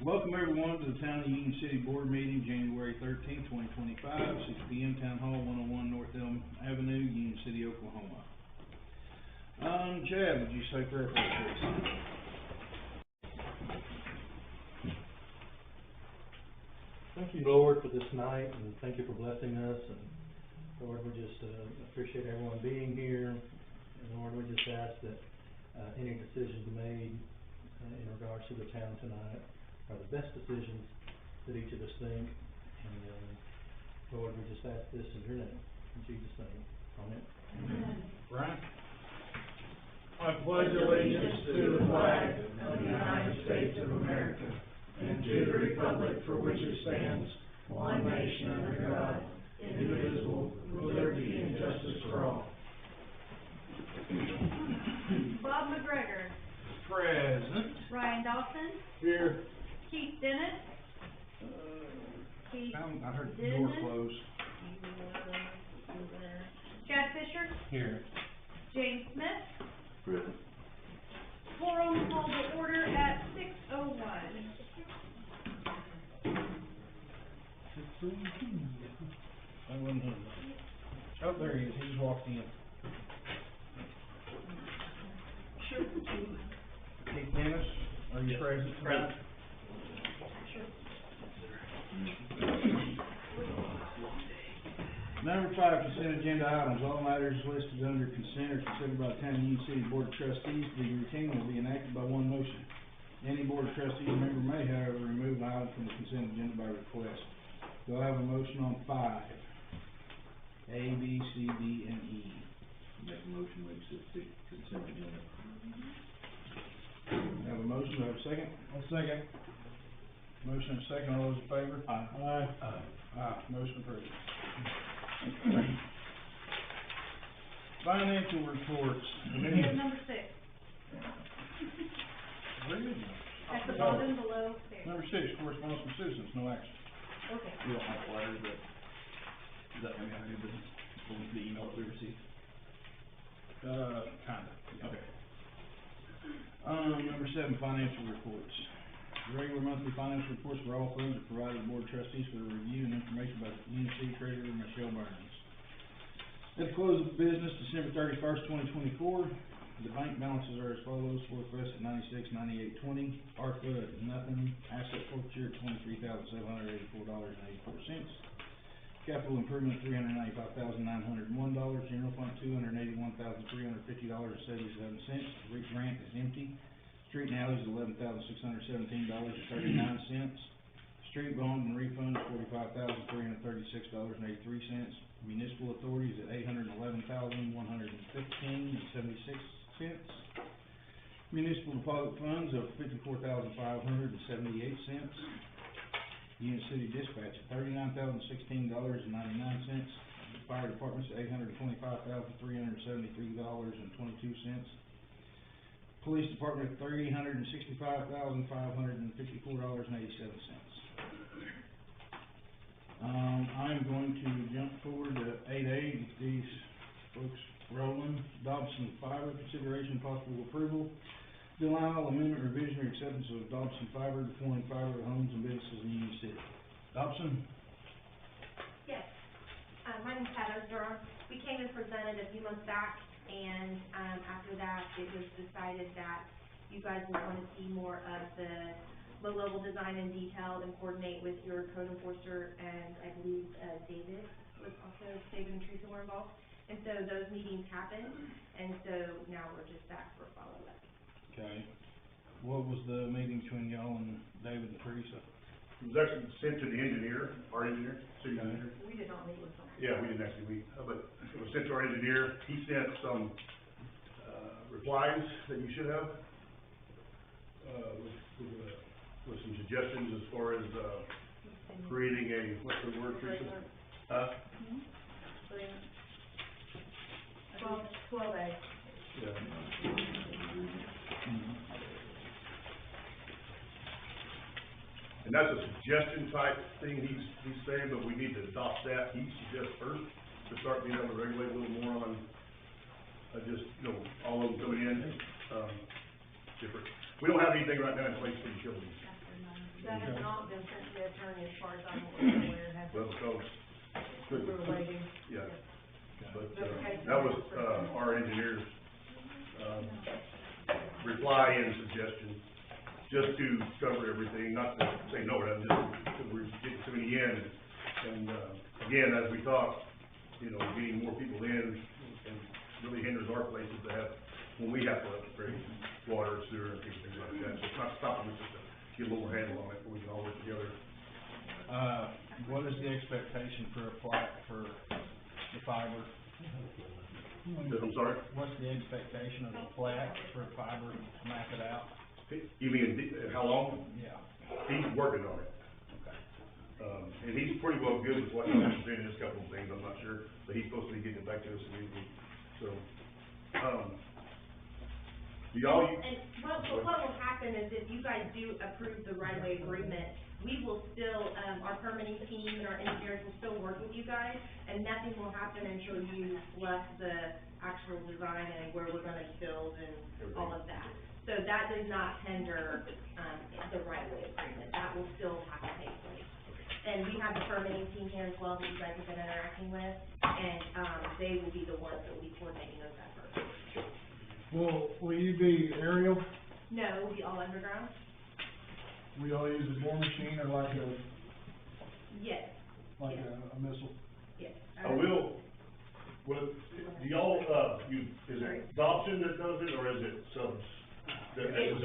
Welcome everyone to the Town of Union City Board Meeting, January 13th, 2025, 6 p.m. Town Hall, 101 North Elm Avenue, Union City, Oklahoma. Chad, would you say prayer for us, please? Thank you, Lord, for this night, and thank you for blessing us. And Lord, we just appreciate everyone being here. And Lord, we just ask that any decisions made in regards to the town tonight are the best decisions that each of us think. And Lord, we just ask this in your name, in Jesus' name. Amen. Amen. Brian? I pledge allegiance to the flag of the United States of America and to the republic for which it stands, one nation under God, indivisible, with liberty and justice for all. Bob McGregor. Present. Ryan Dawson. Here. Keith Dennis. Keith I heard the Dennis. door closed. Chad Fisher. Here. James Smith. Present. Quorum called to order at 6:01. I wasn't him. Oh, there he is. He just walked in. Sure. Keith Dennis, are you present? Present. Number 5, consent agenda items. All matters listed under consent are considered by the Town of Union City Board of Trustees to be routine and will be enacted by one motion. Any Board of Trustees member may, however, remove an item from the consent agenda by request. Do I have a motion on 5? A, B, C, D, and E. Make a motion to accept the consent agenda. Have a motion, do I have a second? I'll second. Motion and second, all those in favor? Aye. Aye. Aye. Aye, motion approved. Financial reports. We have number 6. Very good. At the bottom below there. Number 6, correspondence from citizens, no action. Okay. We don't have letters, but does that mean we have new business? Going to the email that we received? Kinda. Okay. Number 7, financial reports. Regular monthly financial reports for all funds are provided to the Board of Trustees for review and information by the Union City Treasurer Michelle Burns. At the close of business, December 31st, 2024, the bank balances are as follows: Northwest at $96,9820, ARPA at nothing, asset forfeiture at $23,784.84, capital improvement $395,901, general fund $281,350.77, REAP grant is empty, street and alleys $11,617.39, street bond and refunds $45,336.83, municipal authorities at $811,115.76, municipal deposit funds of $54,578, Union City dispatch at $39,016.99, fire departments at $825,373.22, police department at $365,554.87. I'm going to jump forward to 8A, get these folks rolling. Dobson Fiber, consideration possible approval, denial, amendment, revision, or acceptance of Dobson Fiber, deploying fiber to homes and businesses in Union City. Dobson? Yes. My name's Heather Durham. We came and presented a few months back, and after that, it was decided that you guys would want to see more of the low-level design and detail and coordinate with your code enforcer, and I believe David and Teresa were involved. And so those meetings happened, and so now we're just back for follow-up. Okay. What was the meeting between y'all and David and Teresa? It was actually sent to the engineer, our engineer, city engineer. We did not meet with them. Yeah, we didn't actually meet, but it was sent to our engineer. He sent some, replies that you should have, with some suggestions as far as, creating a, what's the word, Teresa? 12A. Yeah. And that's a suggestion type thing he's saying, but we need to adopt that, he suggests first, to start being able to regulate a little more on, just, all of them coming in, different. We don't have anything right now in place for utilities. That's sent to the attorney as far as I'm aware, has Well, because, we're waiting. yeah, but, Okay. that was, our engineer's, reply and suggestion, just to cover everything, not to say no, just because we're getting to the end. And, again, as we talk, you know, getting more people in and really hinders our places to have, when we have to upgrade water, sewer, and things like that. So it's not stopping us, just to get a little more handle on it, we can all work together. What is the expectation for a plat for the fiber? I'm sorry? What's the expectation of the plat for fiber to map it out? You mean, how long? Yeah. He's working on it. Okay. And he's pretty well good with what he's presented, just a couple of things, I'm not sure, but he's supposed to be getting it back to us immediately, so, do y'all, And what will happen is if you guys do approve the right-of-way agreement, we will still, our permitting team and our engineers will still work with you guys, and nothing will happen until you bless the actual design and where we're gonna build and all of that. So that does not hinder, the right-of-way agreement, that will still have to take place. And we have the permitting team here as well that you guys have been interacting with, and, they will be the ones that will be coordinating those efforts. Will you be aerial? No, it will be all underground? We all use a bore machine or like Yes, a missile? yes. I will, do y'all, is it Dobson that does it, or is it subs? It's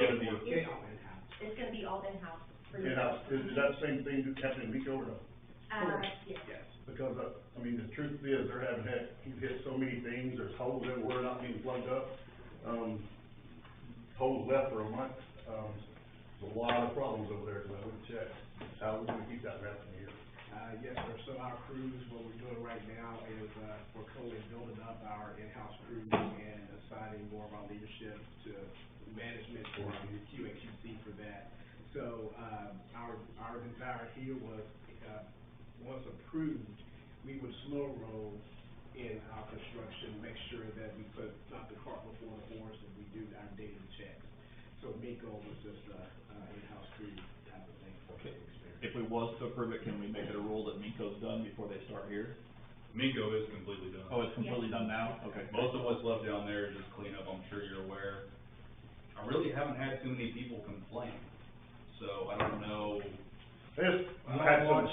gonna be all in-house for you. In-house, is that the same thing that happened in Miko, or no? Yes. Because, I mean, the truth is, they're having hit so many things, there's holes everywhere not being plugged up. Holes left for a month, there's a lot of problems over there, because I wouldn't check. How are we gonna keep that mess in here? Yes, sir. So our crews, what we're doing right now is, we're currently building up our in-house crews and assigning more of our leadership to management for our QAQC for that. So, our desire here was, once approved, we would slow roll in our construction, make sure that we put, not the cart before the horse, and we do our daily checks. So Miko was just in-house crew type of thing for the experience. If we was to approve it, can we make it a rule that Miko's done before they start here? Miko is completely done. Oh, it's completely done now? Okay. Most of what's left down there is just cleanup, I'm sure you're aware. I really haven't had too many people complain, so I don't know. I had some,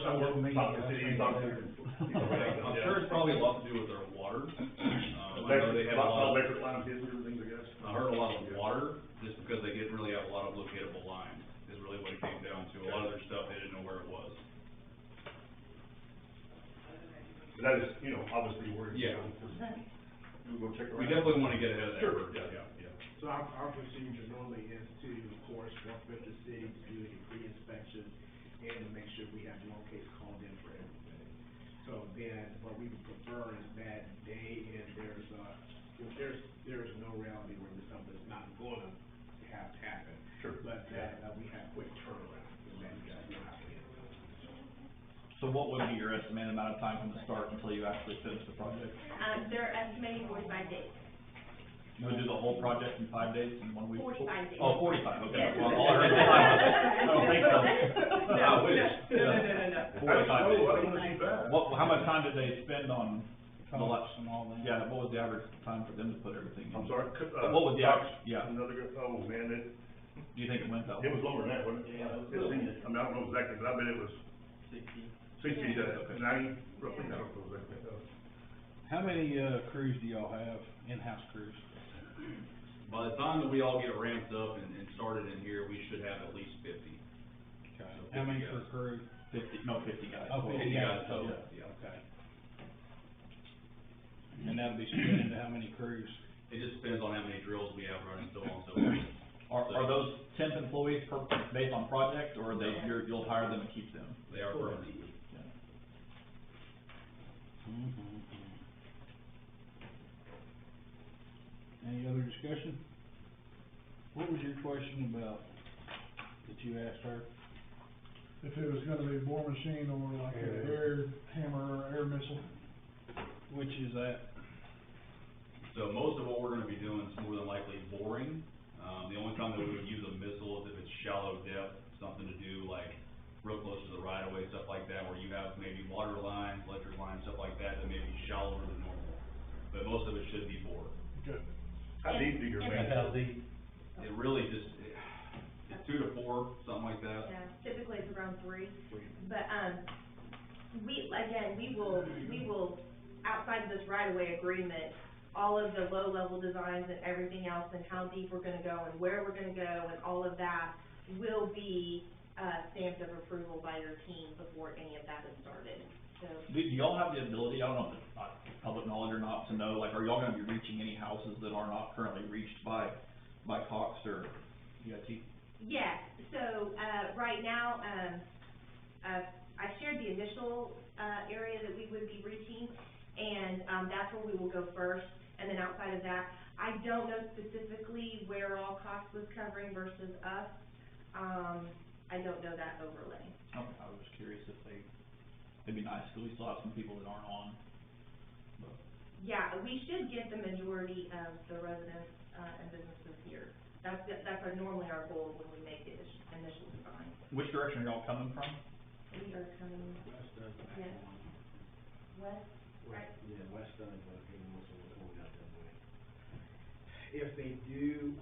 talk to the city, talk to. I'm sure it's probably a lot to do with their water. I know they have a lot of, Electric lines, his and things, I guess. I heard a lot of water, just because they didn't really have a lot of locatable lines, is really what it came down to. A lot of their stuff, they didn't know where it was. That is, you know, obviously where. Yeah. We'll go check around. We definitely wanna get ahead of that. Sure, first, yeah. So our procedure normally is to, of course, work with the city to do the pre-inspection and to make sure we have locates called in for everything. So then, what we would prefer is that day, and there's no reality where something's not gonna have to happen. Sure. But that, we have quick turnaround, and that, we don't have to get. So what would be your estimated amount of time from the start until you actually finish the project? They're estimating 45 days. You would do the whole project in 5 days, in 1 week? 45 days. Oh, 45, okay. Yes. Well, all I heard was 5. I don't think so. No, I wish. no. 45 days. I don't wanna see that. How much time did they spend on the Costs and all that? Yeah, what was the average time for them to put everything in? I'm sorry. What was the average, yeah, Another, oh, man, do you think it went that it long? was longer than that, wasn't it? Yeah, it was. 15, I mean, I don't know exactly, but I bet it was 60 to 90, roughly, I don't know exactly. How many, crews do y'all have, in-house crews? By the time that we all get ramped up and started in here, we should have at least 50. Okay. How many per crew? 50 guys. Oh, 50 guys guys total, total. yeah. Okay. And that'll be split into how many crews? It just depends on how many drills we have running still on, so. Are those temp employees based on project, or you'll hire them and keep them? They are permanent. Any other discussion? What was your question about, that you asked her? If it was gonna be a bore machine or like an air hammer or air missile? Which is that? So most of what we're gonna be doing is more than likely boring. The only time that we would use a missile is if it's shallow depth, something to do like real close right-of-way, stuff like that, where you have maybe water lines, electric lines, stuff like that, that may be shallower than normal. But most of it should be bored. Good. How deep do your And- That's how deep. It really just, it's 2 to 4, something like that. Yeah, typically it's around 3, but, we will, outside of this right-of-way agreement, all of the low-level designs and everything else, and how deep we're gonna go, and where we're gonna go, and all of that will be, stamped of approval by your team before any of that is started, so. Do y'all have the ability, I don't know if it's not public knowledge or not, to know, like, are y'all gonna be reaching any houses that are not currently reached by Cox or UIT? Yes, so, right now, I shared the initial, area that we would be reaching, and, that's where we will go first, and then outside of that, I don't know specifically where all Cox was covering versus us, I don't know that overlay. Okay, I was just curious if it'd be nice, cause we still have some people that aren't on, but. Yeah, we should get the majority of the residents, and businesses here. That's normally our goal when we make the initial design. Which direction are y'all coming from? We are coming West of the Yes. back one. west, right? Yeah, west of, getting most of what's going out that way. If they do,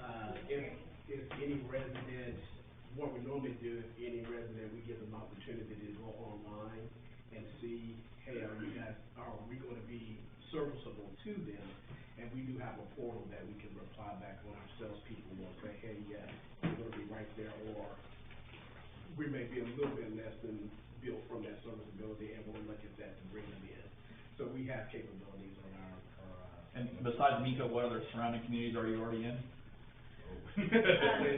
if any resident, what we normally do, if any resident, we give them opportunity to go online and see, hey, are we gonna be serviceable to them? And we do have a portal that we can reply back on. Our salespeople will say, hey, yes, we're gonna be right there, or we may be a little bit less than built from that serviceability, and we'll look at that to bring them in. So we have capabilities on our And besides Nico, what other surrounding communities are you already in?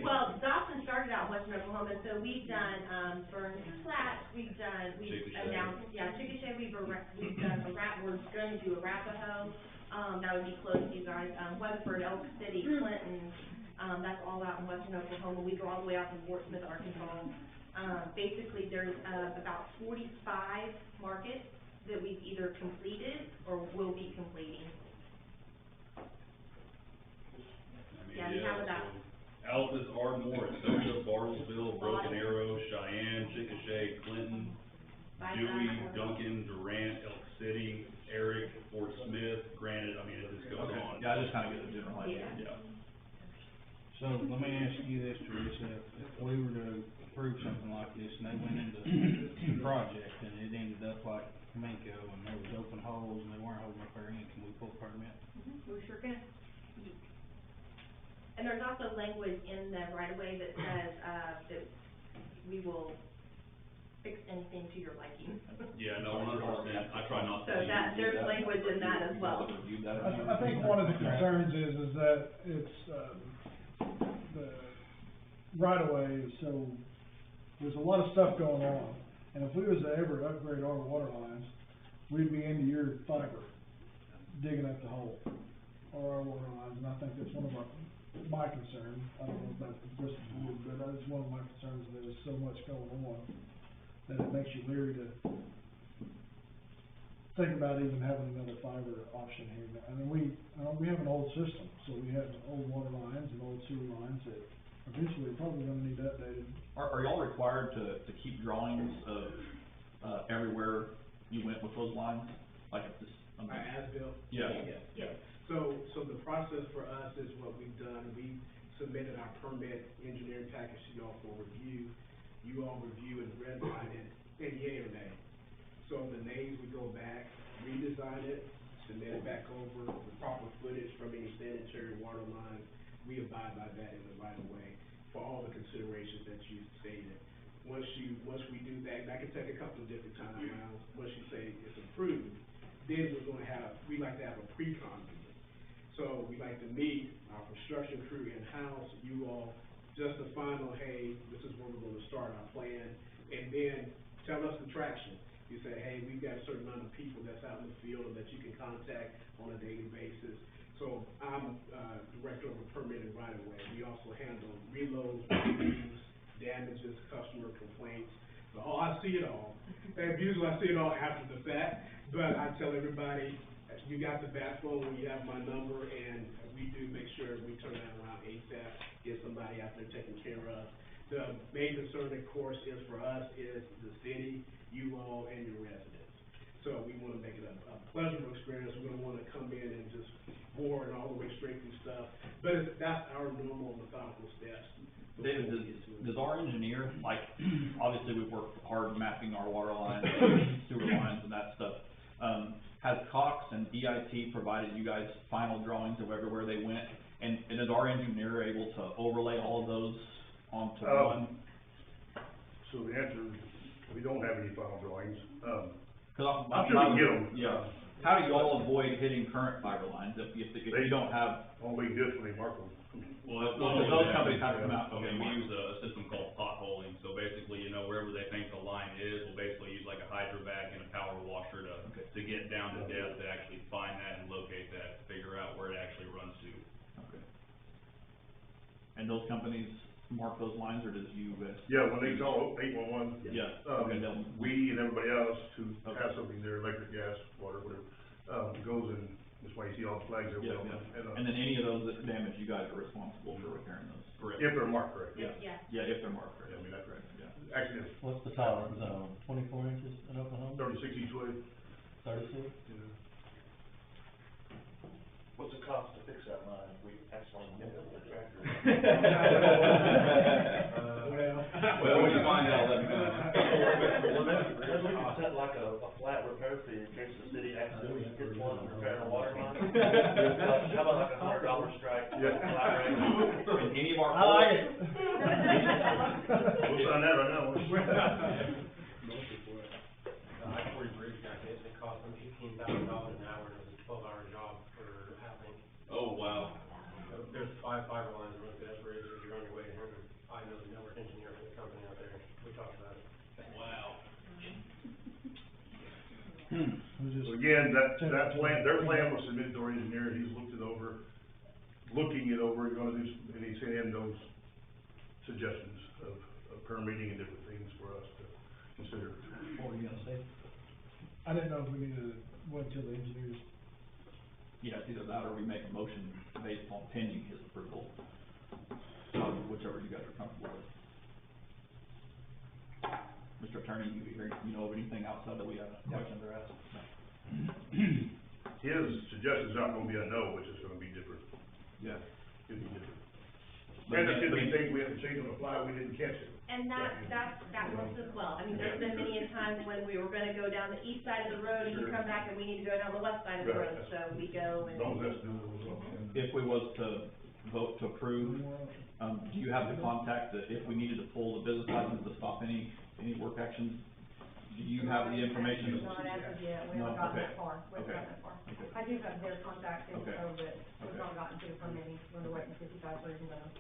Well, Dawson started out in western Oklahoma, so we've done, Burns Flat, we've Chickasha. announced, Chickasha, we've done we're gonna do Arapahoe, that would be close to you guys, Weatherford, Elk City, Clinton, that's all out in western Oklahoma. We go all the way out to Fort Smith, Arkansas. Basically, there's, about 45 markets that we've either completed or will be completing. Yeah, we have about. Alpha's, Ardmore, Estonia, Bartlesville, Broken Arrow, Cheyenne, Chickasha, Clinton, Dewey, Duncan, Durant, Elk City, Eric, Fort Smith, Granite, I mean, it just goes Okay, on. yeah, I just kinda get a general idea, Yeah. yeah. So let me ask you this, Teresa, if we were to approve something like this and they went into the project and it ended up like Minko and there was open holes and they weren't holding up their end, can we pull a permit? We sure can. And there's also language in the right-of-way that says, that we will fix anything to your liking. Yeah, no, 100%, I try not to. So that, there's language in that as well. Reviewed that, I think one of the concerns is that it's, the right of way is so, there's a lot of stuff going on. And if we was to ever upgrade our water lines, we'd be into your fiber, digging up the hole, or our water lines, and I think that's one of my concern. I don't know about the rest of the board, but that is one of my concerns, there's so much going on, that it makes you leery to think about even having another fiber option here. I mean, we have an old system, so we have old water lines and old sewer lines that eventually probably gonna need updated. Are y'all required to keep drawings of, everywhere you went with those lines? Like if this, as built? Yeah. Yeah. So the process for us is what we've done, we submitted our permit engineering package to y'all for review. You all review and redline it, and yea or nay. So the nays, we go back, redesign it, submit it back over, the proper footage from any sanitary water lines. We abide by that in the right of way for all the considerations that you stated. Once we do that, that can take a couple of different time rounds. Once you say it's approved, then we like to have a pre-con meeting. So we like to meet our construction crew in-house, you all, just the final, hey, this is where we're gonna start our plan, and then tell us the traction. You say, hey, we've got a certain amount of people that's out in the field that you can contact on a daily basis. So I'm, director of a permitted right of way. We also handle reloads, reviews, damages, customer complaints. So, I see it all. And usually I see it all after the fact, but I tell everybody, you got the backbone when you have my number, and we do make sure we turn that around ASAP, get somebody out there taken care of. The main concern, of course, is for us, is the city, you all, and your residents. So we wanna make it a pleasurable experience, we don't wanna come in and just bore and all the way straight through stuff, but that's our normal methodical steps. David, does our engineer, like, obviously we've worked hard mapping our water lines, sewer lines and that stuff. Has Cox and EIT provided you guys final drawings of everywhere they went? And is our engineer able to overlay all of those onto one? So the answer is, we don't have any final drawings, Cause I'm sure we can get them. Yeah. How do y'all avoid hitting current fiber lines if you don't have? All we do is when they mark them. Well, that's Well, not only those that, companies have to come out. I mean, we use a system called potholing, so basically, you know, wherever they think the line is, we'll basically use like a hydrovac and a power washer to get down to depth, to actually find that and locate that, to figure out where it actually runs to. Okay. And those companies mark those lines, or does you guys? Yeah, when they call 811. Yeah, okay, they'll. We and everybody else who Okay. has something there, electric, gas, water, whatever, goes and, that's why you see all the flags Yeah, everywhere. yeah. And then any of those that damage, you guys are responsible for repairing those? Correct. If they're marked correct. Yeah. Yeah, if they're marked correct. Yeah, I mean, that's correct, yeah. Actually, it's What's the tolerance zone, 24 inches in Oklahoma? 36 each way. 36? What's the cost to fix that line if we actually get it with the tractor? Well, when you find out, let me know. Well, maybe we could set like a flat repair fee in case the city accidentally hits one and repair a water line. Like, how about like $100 strike, flat rate? And any of our. I like it. We'll sign that right now. I-40 bridge got hit, it cost them $18,000 an hour, and it was a 12-hour job for halving. Oh, wow. There's 5 fiber lines that run through that bridge, if you're on your way to Herman, I know the network engineer for the company out there, we talked about it. Wow. So again, that plan, their plan was submitted to our engineer, he's looking it over, he's gonna do, and he's sent in those suggestions of permitting and different things for us to consider. What were you gonna say? I didn't know if we needed to wait till the engineers. Yeah, it's either that or we make a motion based on pending his approval, whichever you guys are comfortable with. Mr. Attorney, you know of anything outside that we have questions or ask? His suggestion's not gonna be a no, which is gonna be different, Yeah. could be different. But And there could again- be things we have to change on the fly, we didn't catch it. And that works as well. I mean, there's been many a times when we were gonna go down the east side of the road and you come back and we need to go down the west side of the Right. road, so we go As and. long as that's doable as well. If we was to vote to approve, do you have the contact that if we needed to pull the business license to stop any work actions? Do you have the information? Not as of yet, we No, haven't gotten okay. that far, we haven't Okay. gotten that far. Okay. I do have their contact info, Okay. but we've Okay. not gotten to the permitting, we're gonna wait until you guys are even gonna.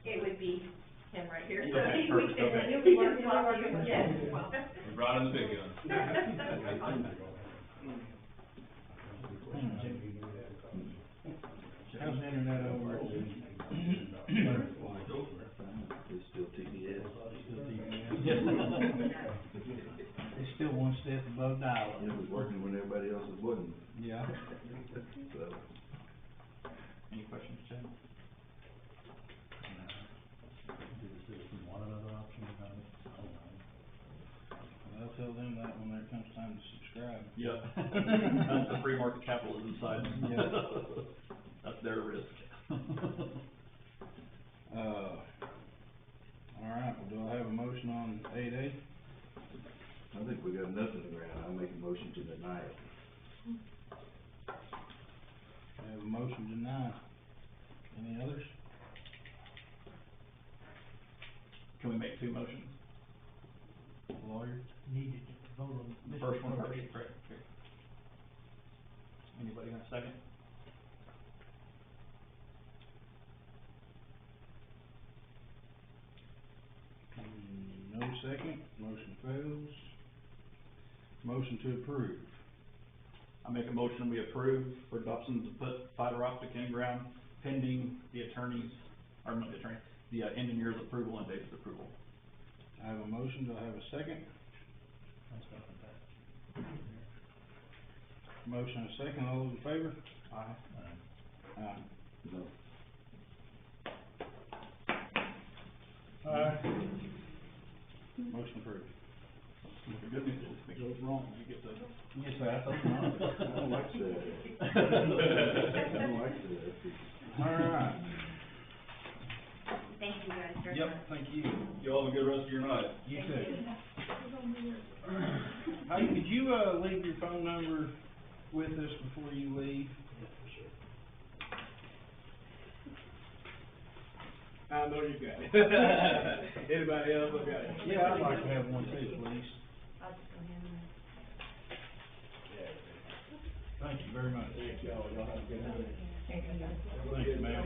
It would be him right here, so Okay, we perfect, can, okay. we can swap you, yes. We brought in the big guns. How's the internet over? It's still TDS. It's still one step above dial. It was working when everybody else wasn't, Yeah. so. Any questions, Chad? Want another option about it? I'll tell them that when there comes time to subscribe. Yeah. That's the free market capitalism side. Yeah. That's their risk. All right, well, do I have a motion on 8A? I think we got enough in the ground, I'll make a motion to deny it. I have a motion to deny. Any others? Can we make two motions? Lawyer? Needed to vote on The first one first, correct, okay. Anybody got a second? No second, motion fails. Motion to approve. I make a motion, we approve for Dobson to put fiber optic in ground pending the attorney's, or not the attorney, the engineer's approval and David's approval. I have a motion, do I have a second? Motion and a second, all those in favor? Aye. No. Motion approved. The good news is, if it goes wrong, you get the. Yes, that's wrong. I don't like that. I don't like that. All right. Thank you guys very much. Yep, thank you. Y'all have a good rest of your night. You too. Hey, could you, leave your phone number with us before you leave? I know you got it. Anybody else, I got it. Yeah, I'd like to have one too, please. Thank you very much. Thank y'all, y'all have a good night. Thank you, ma'am.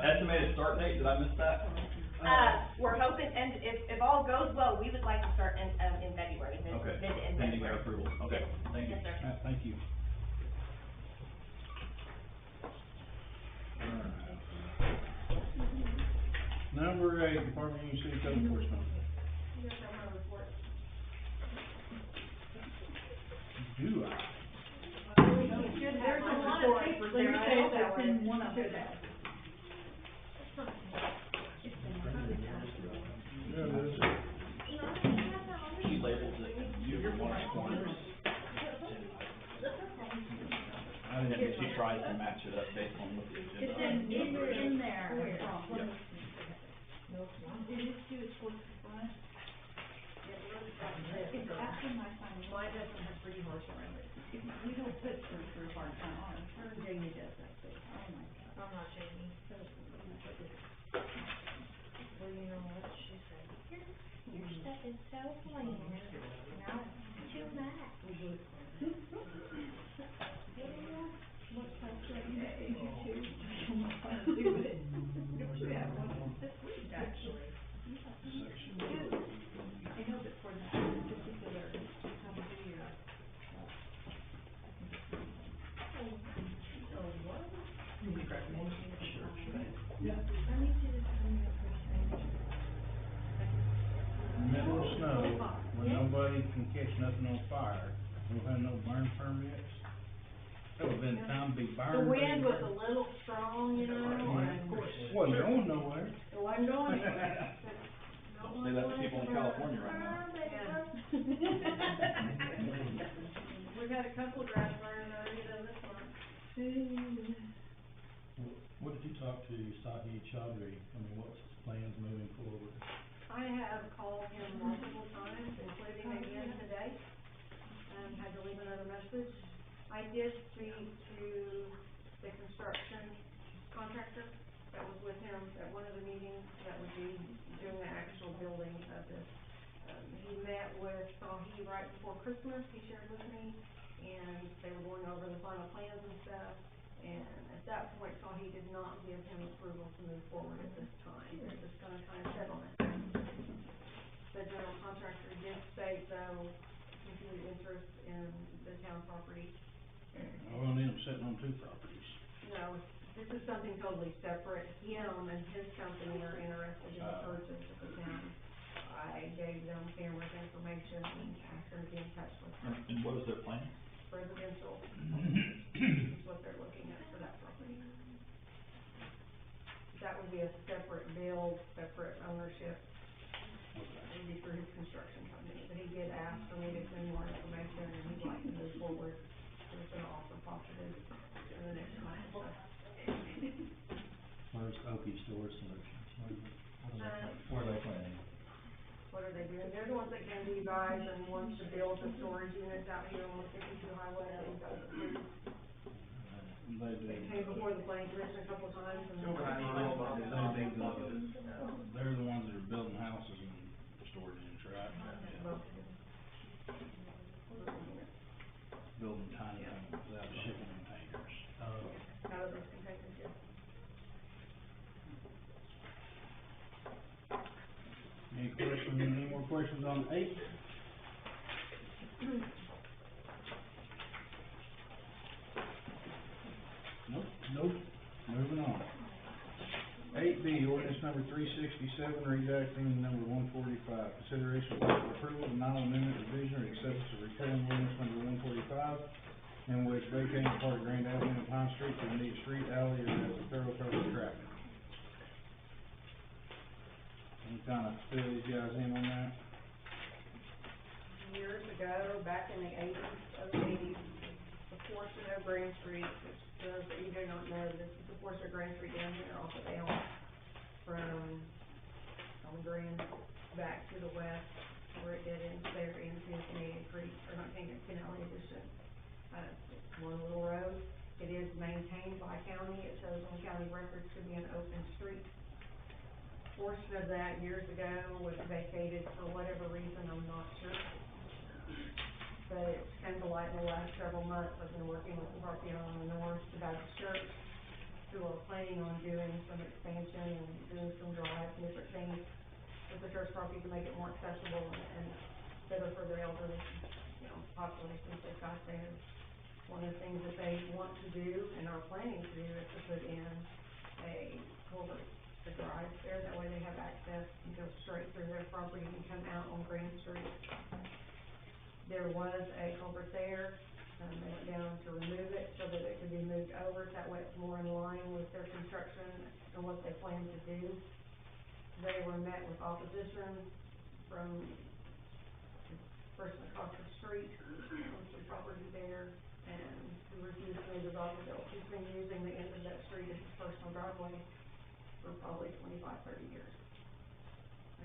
Estimated start date, did I miss that? We're hoping, and if all goes well, we would like to start in February, Okay, mid to end pending February. your approval, okay, thank you. Yes, sir. Thank you. All right. Number 8, Department of Union City Code Enforcement. You guys have my report. Do I? There's a lot of papers there, I hope that's in one of them. She labels it, you want corners. I didn't. She tries to match it up based on what the agenda. It's in there. Yep. It's after my sign, mine doesn't have pretty horse around it. We don't put through hard time on it, her and Jamie does that too. Oh my God. I'm not Jamie. Well, you know what she said. Your stuff is so plain, now it's too much. Looks like okay, you too. I'm not trying to do it. Don't you have one this week, actually? I know that for that particular, how to do your, oh, what? You can crack one? Sure, sure. Yeah. I need you to tell me a percentage. Middle of snow, when nobody can catch nothing on fire, we'll have no burn permits. That would've been time to be burned. The wind was a little strong, you know, and of course. Wasn't going nowhere. It wasn't going anywhere. Say that to people in California right now. Yeah. We've had a couple of grass burns already though this month. What did you talk to Sahi Chaudhry? I mean, what's his plans moving forward? I have called him multiple times, including again today, had to leave another message. I did speak to the construction contractor that was with him at one of the meetings that would be doing the actual building of this. He met with Sahi right before Christmas, he shared with me, and they were going over the final plans and stuff. And at that point, Sahi did not give him approval to move forward at this time. They're just gonna kind of sit on it. The general contractor did state though, continued interest in the town property. I won't end up sitting on 2 properties. No, this is something totally separate. Him and his company are interested in the purchase of the town. I gave them Cameron's information and asked them to be in touch with her. And what is their plan? Residential is what they're looking at for that property. That would be a separate build, separate ownership. It would be through his construction company, but he did ask for me to send more information and he'd like to move forward. He's gonna offer positive in the next month. Where's Opie Storage Solutions? Where are they planning? What are they doing? They're the ones that came to you guys and wants to build the storage units out here on the 52 highway that we've got approved. They came before the planning commission a couple of times and. They're the ones that are building houses and storage units, right? Building tiny homes without shipping containers. Out of those containers, yes. Any more questions on 8? Nope. Moving on. 8B, ordinance number 367, redacting number 145. Consideration of possible approval, denial, amendment, revision, or acceptance of repealing ordinance number 145, in which vacating part of Grand Avenue and Pine Street to the neat street, alley, or as a thoroughfare for traffic. and kinda fill these guys in on that. Years ago, back in the early 80s, the portion of Grand Street, which those that you do not know, this is the portion of Grand Street down here off of Elm, from Grand back to the west, where it did ends there into Canadian Creek, or not Canal Edition. It's one little road. It is maintained by county. It shows on county records to be an open street. Portion of that years ago was vacated for whatever reason, I'm not sure. But it's come to light in the last several months. I've been working with the property owner on the north, the Baptist Church, who are planning on doing some expansion and doing some drives and different things with the church property to make it more accessible and better for their elderly, populations they've got there. One of the things that they want to do and are planning to do is to put in a culvert, a drive there, that way they have access and go straight through their property and come out on Grand Street. There was a culvert there, they went down to remove it so that it could be moved over, that way it's more in line with their construction and what they plan to do. They were met with opposition from the person across the street, on some property there, and who refused to move the dog bill. He's been using the end of that street as his personal driveway for probably 25, 30 years.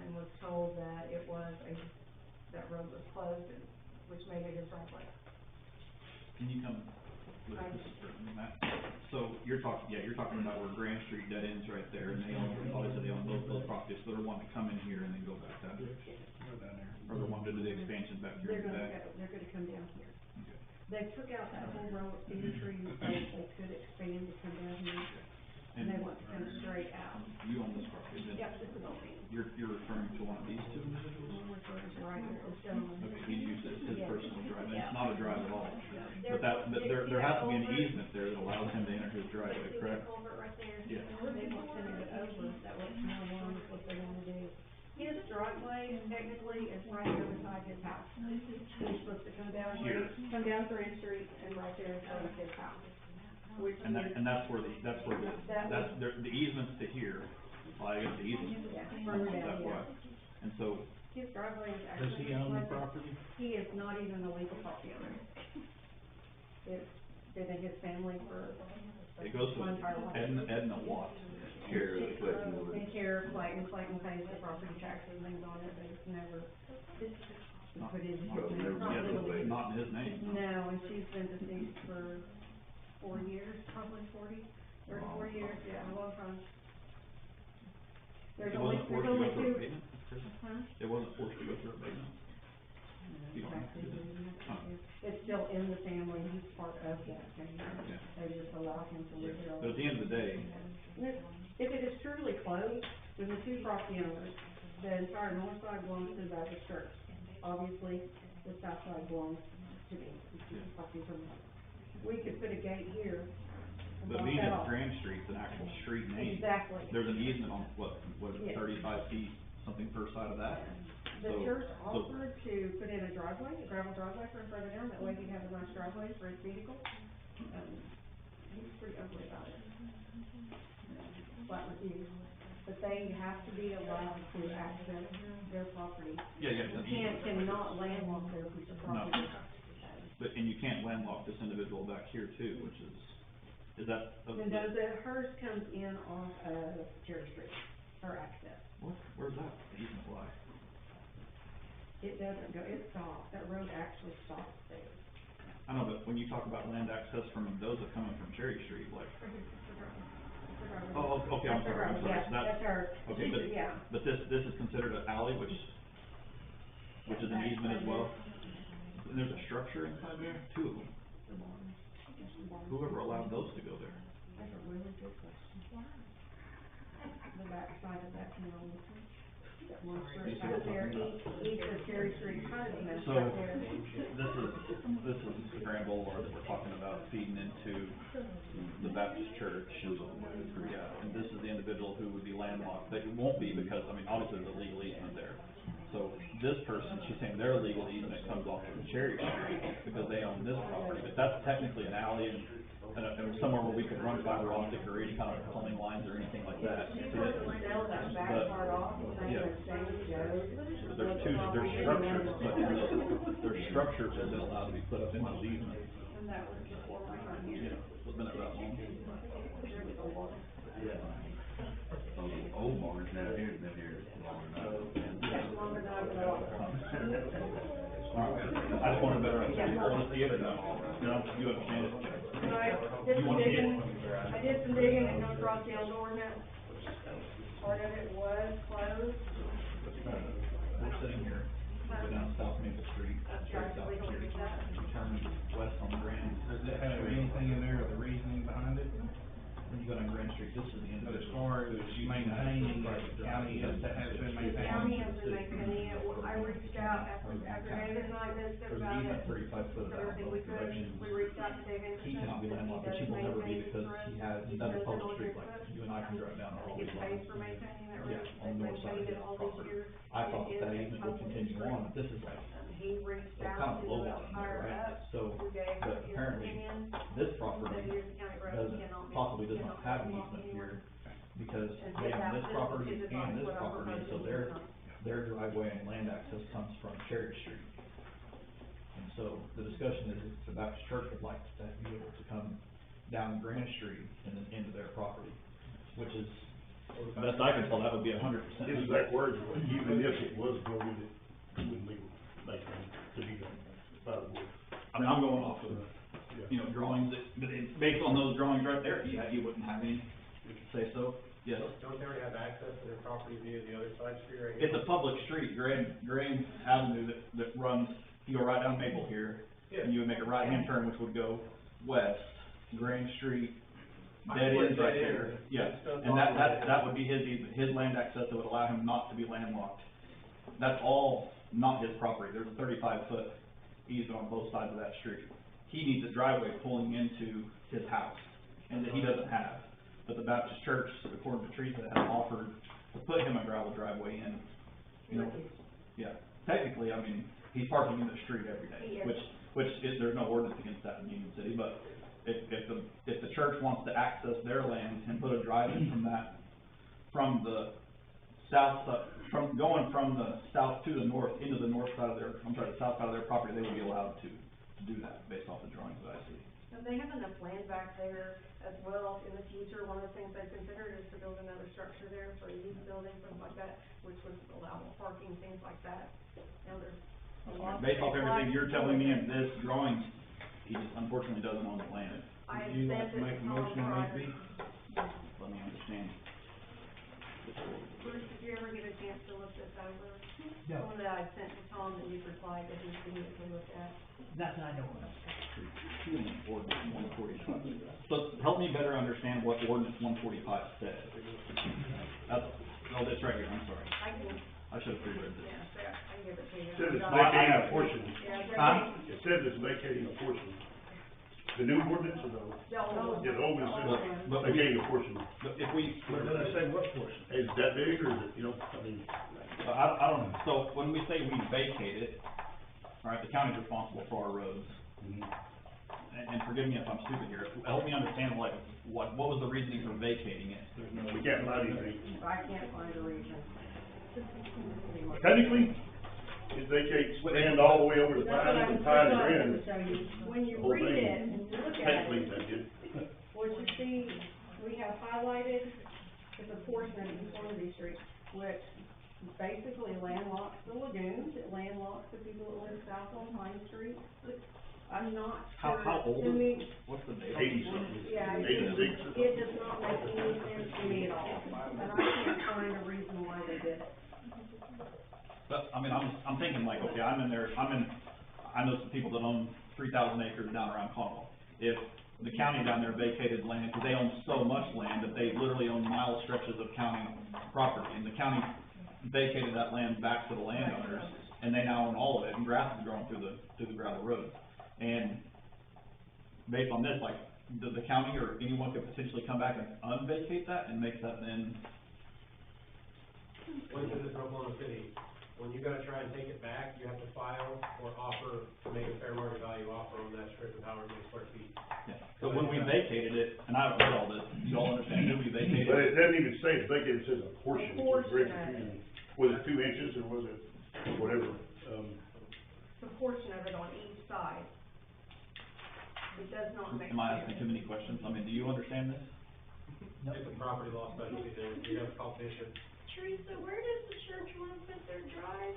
And was told that that road was closed, which made it his driveway. Can you come with this for a minute? So you're talking about where Grand Street dead ends right there, and they own, obviously they own those properties, so they're wanting to come in here and then go back that direction. Go down there. Or they're wanting to do the expansion back here They're in the back. gonna come down here. Okay. They took out that whole row of cedar trees, so they could expand to come down here, and they want to come straight out. You own this property, then? Yep, this is all me. You're referring to one of these two individuals? I'm referring to right here, this gentleman. Okay, he used it as his Yeah. personal drive, and Yeah. it's not a drive at all. They're- But there see has that to be an culvert? easement there that allows him to enter his driveway, See that correct? culvert right there? Yeah. They want to move it over, that way it's more in line with what they want to do. His driveway technically is right there beside his house. He's supposed to come down Here. Grand Street, and right there is his house. Which And is, that's where the easements to here, well, I guess the easement. yeah, further down That's here. why. And so, His driveway is actually. Does he own the property? He is not even a legal property owner. It's been in his family for it goes to my entire life. Edna Watt. Care of the collecting order. In care of Clayton pays the property taxes and things on it, but it's never, Not- put in his not- name. never Not Yeah, legally. it's not in his name. No, and she's been deceased for 4 years, probably 40 years, yeah, a long time. It wasn't forced to go through two. abatement? Huh? It wasn't forced to go through abatement? You don't have to do that. It's still in the family, he's part of that family. Yeah. They just allow him to live there. But at the end of the day, If it is truly closed, then the two property owners, the entire north side belongs to the Baptist Church. Obviously, the south side belongs to me, the properties are mine. We could put a gate here and but block being that that off. Grand Street's an actual street name. Exactly. There's an easement on, what is it, Yeah. 35 feet, something per side of that? The So- church so- offered to put in a gravel driveway for him further down, that way he'd have a nice driveway for his vehicle. He's pretty ugly about it. Flat refused, but they have to be allowed to access their property. Yeah, You it's an easement. cannot landlock their piece of property. But, and you can't landlock this individual back here too, which is that? And hers comes in off of Cherry Street, her access. Where's that easement lie? It doesn't go, it stops, that road actually stops there. I know, but when you talk about land access from Mendoza coming from Cherry Street, like, oh, okay, I'm sorry, so Yeah, that's her. okay, but, Yeah. but this is considered an alley, which is an easement as well? And there's a structure inside there, two of them. Whoever allowed those to go there? That's a really good question. The back side of that canal, that one street back there, east of Cherry Street, kind of messed So, up there. this is the Grand Boulevard that we're talking about feeding into the Baptist church. Yeah, and this is the individual who would be landlocked, but it won't be because, I mean, obviously there's a legal easement there. So this person, she's saying their legal easement comes off of Cherry Street because they own this property, but that's technically an alley and and somewhere where we could run fiber optic or any kind of plumbing lines or anything like that. You could sell that back But- part off and say yeah. the same goes. There's structures, but there's structures that don't allow to be put up in those easements. And that was before my time Yeah, here. it's been there that long. There was a lot. Those old barns down here have been here long enough. That's longer than I've been on. Alright, I just wanted to better understand, you want to see it or no? No, you understand it? And I did You some wanna see it? digging, I did some digging and come across the old ordinance. Part of it was closed. We're sitting here, go down South Maple Street, straight south here, you turn west on Grand. Does it have anything in there of the reasoning behind it? When you go down Grand Street, this is the end of But it. as far as maintaining, like the county has been The county has been maintaining. maintaining it. I reached out after David and I visited There's an about easement it. 35 foot of So that everything both we could, directions. we reached out to Dave Anderson. He cannot be landlocked, but he will never be because he has, he's under public street, like you and I can drive down I all think these it's paid lines. for maintaining that road. Yeah, on the north side of They've his maintained it all these property. years. I thought It is that a easement would public continue street. on, but this is like, He reached it's out kind of to low the on there, higher right? up, So, who gave but his apparently, opinion. this That property it is a county road, doesn't, cannot be- possibly does cannot not have an be easement anywhere. here, because And they that- own this property is and this what I'm property, and so proposing. their driveway and land access comes from Cherry Street. And so, the discussion is, if the Baptist church would like to be able to come down Grand Street and then into their property, which is, best I can tell, that would be 100% His legal. exact words were, even if it was going, it wouldn't legal, like, to be done by the board. I mean, I'm going off of, you know, drawings that, but it's based on those drawings right there, he wouldn't have any, say so, yes. Don't they already have access to their property via the other side street right It's a public street, Grand Avenue that runs, you go right down Maple here, and you would make a right-hand turn, which would go west, Grand Street, dead ends right there, yeah. And that would be his easement, his land access that would allow him not to be landlocked. That's all not his property, there's a 35-foot easement on both sides of that street. He needs a driveway pulling into his house, and that he doesn't have. But the Baptist church, according to Teresa, has offered to put him a gravel driveway in, you know, yeah. Technically, I mean, he's parking in the street every He day, is. which is, there's no ordinance against that in Union City, but if the church wants to access their land and put a drive in from the south side, going from the south to the north, into the north side of their, the south side of their property, they would be allowed to do that based off the drawings that I see. And they have enough land back there as well. In the future, one of the things they've considered is to build another structure there for a youth building, things like that, which would allow more parking, things like that. Now, there's a lot. Based off everything you're telling me in this drawing, he just unfortunately doesn't own the land. I have Would you sent like to it make a to Tom motion on prior. AB? Let me understand. Bruce, did you ever get a chance to look this over? No. One that I sent to Tom that you replied that he's going to look at. Not that I know of. Ordinance 145. So help me better understand what ordinance 145 says. That's, oh, that's right here, I'm sorry. I can, I should have pre-read this. yeah, there, I can give it to you. It says it's I vacating have- a portion, Yeah, Huh? it says it's vacating a portion. The new ordinance or the, the old one. yeah, the old one But says we, vacating a portion. but if we, But then I say what portion? Is that big or is it, you know, I mean, I don't know, so when we say we vacate it, all right, the county's responsible for our roads. And forgive me if I'm stupid here, help me understand, like, what was the reasoning for vacating it? we can't find anything. I can't find a reason. Technically, it vacates land all the way over the That's what I pine, was the pine trying and to show you. When you the whole read thing. it and you look at Technically, it, that did. what you see, we have highlighted is a portion of each one of these streets, which basically landlocks the lagoons, it landlocks the people that live south on Pine Street. I'm not sure. How old to is, me, what's the date? 80-something. Yeah, 86. it does not make any sense to me at all, and I can't find a reason why they did it. But, I mean, I'm thinking like, okay, I know some people that own 3,000 acres down around Conwell. If the county down there vacated land, because they own so much land that they literally own mile stretches of county property, and the county vacated that land back to the landowners, and they now own all of it, and grass is growing through the gravel road. And based on this, like, the county or anyone could potentially come back and unvacate that and make that then, When this in Oklahoma City, when you gotta try and take it back, you have to file or offer to make a fair market value offer on that strip of however many square feet. yeah. So when we vacated it, and I don't know all this, you all understand who we vacated? But it doesn't even say it's vacated, it says a portion, A which is very portion of it. confusing. Was it 2 inches, or was it whatever, The portion of it on each side. It does not make sense. Am I asking too many questions? I mean, do you understand this? It's a property law specialty there, you have to call Bishop. Teresa, where does the church want to put their drive?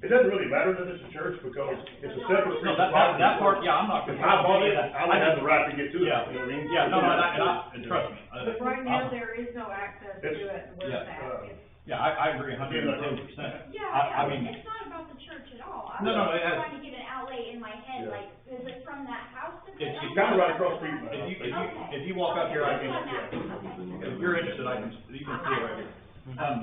it doesn't really matter that it's a church, because it's a separate piece No, of that property. part, yeah, I'm not. If I bought it, that. I would have the right to get to it, you Yeah, know what I mean? yeah, no, and trust me. But right now, there is no access to it where Yeah. it's at. It's Yeah, I agree 110%. Yeah, I no, mean, it's not about the church at all. I No, no, was it has- trying to get an outlay in my head, Yeah. like, is it from that house that they It's own? kinda right across the street, man. if you walk up here, I Okay, can, that's what I'm asking. if you're interested, I can, you can see it right here. I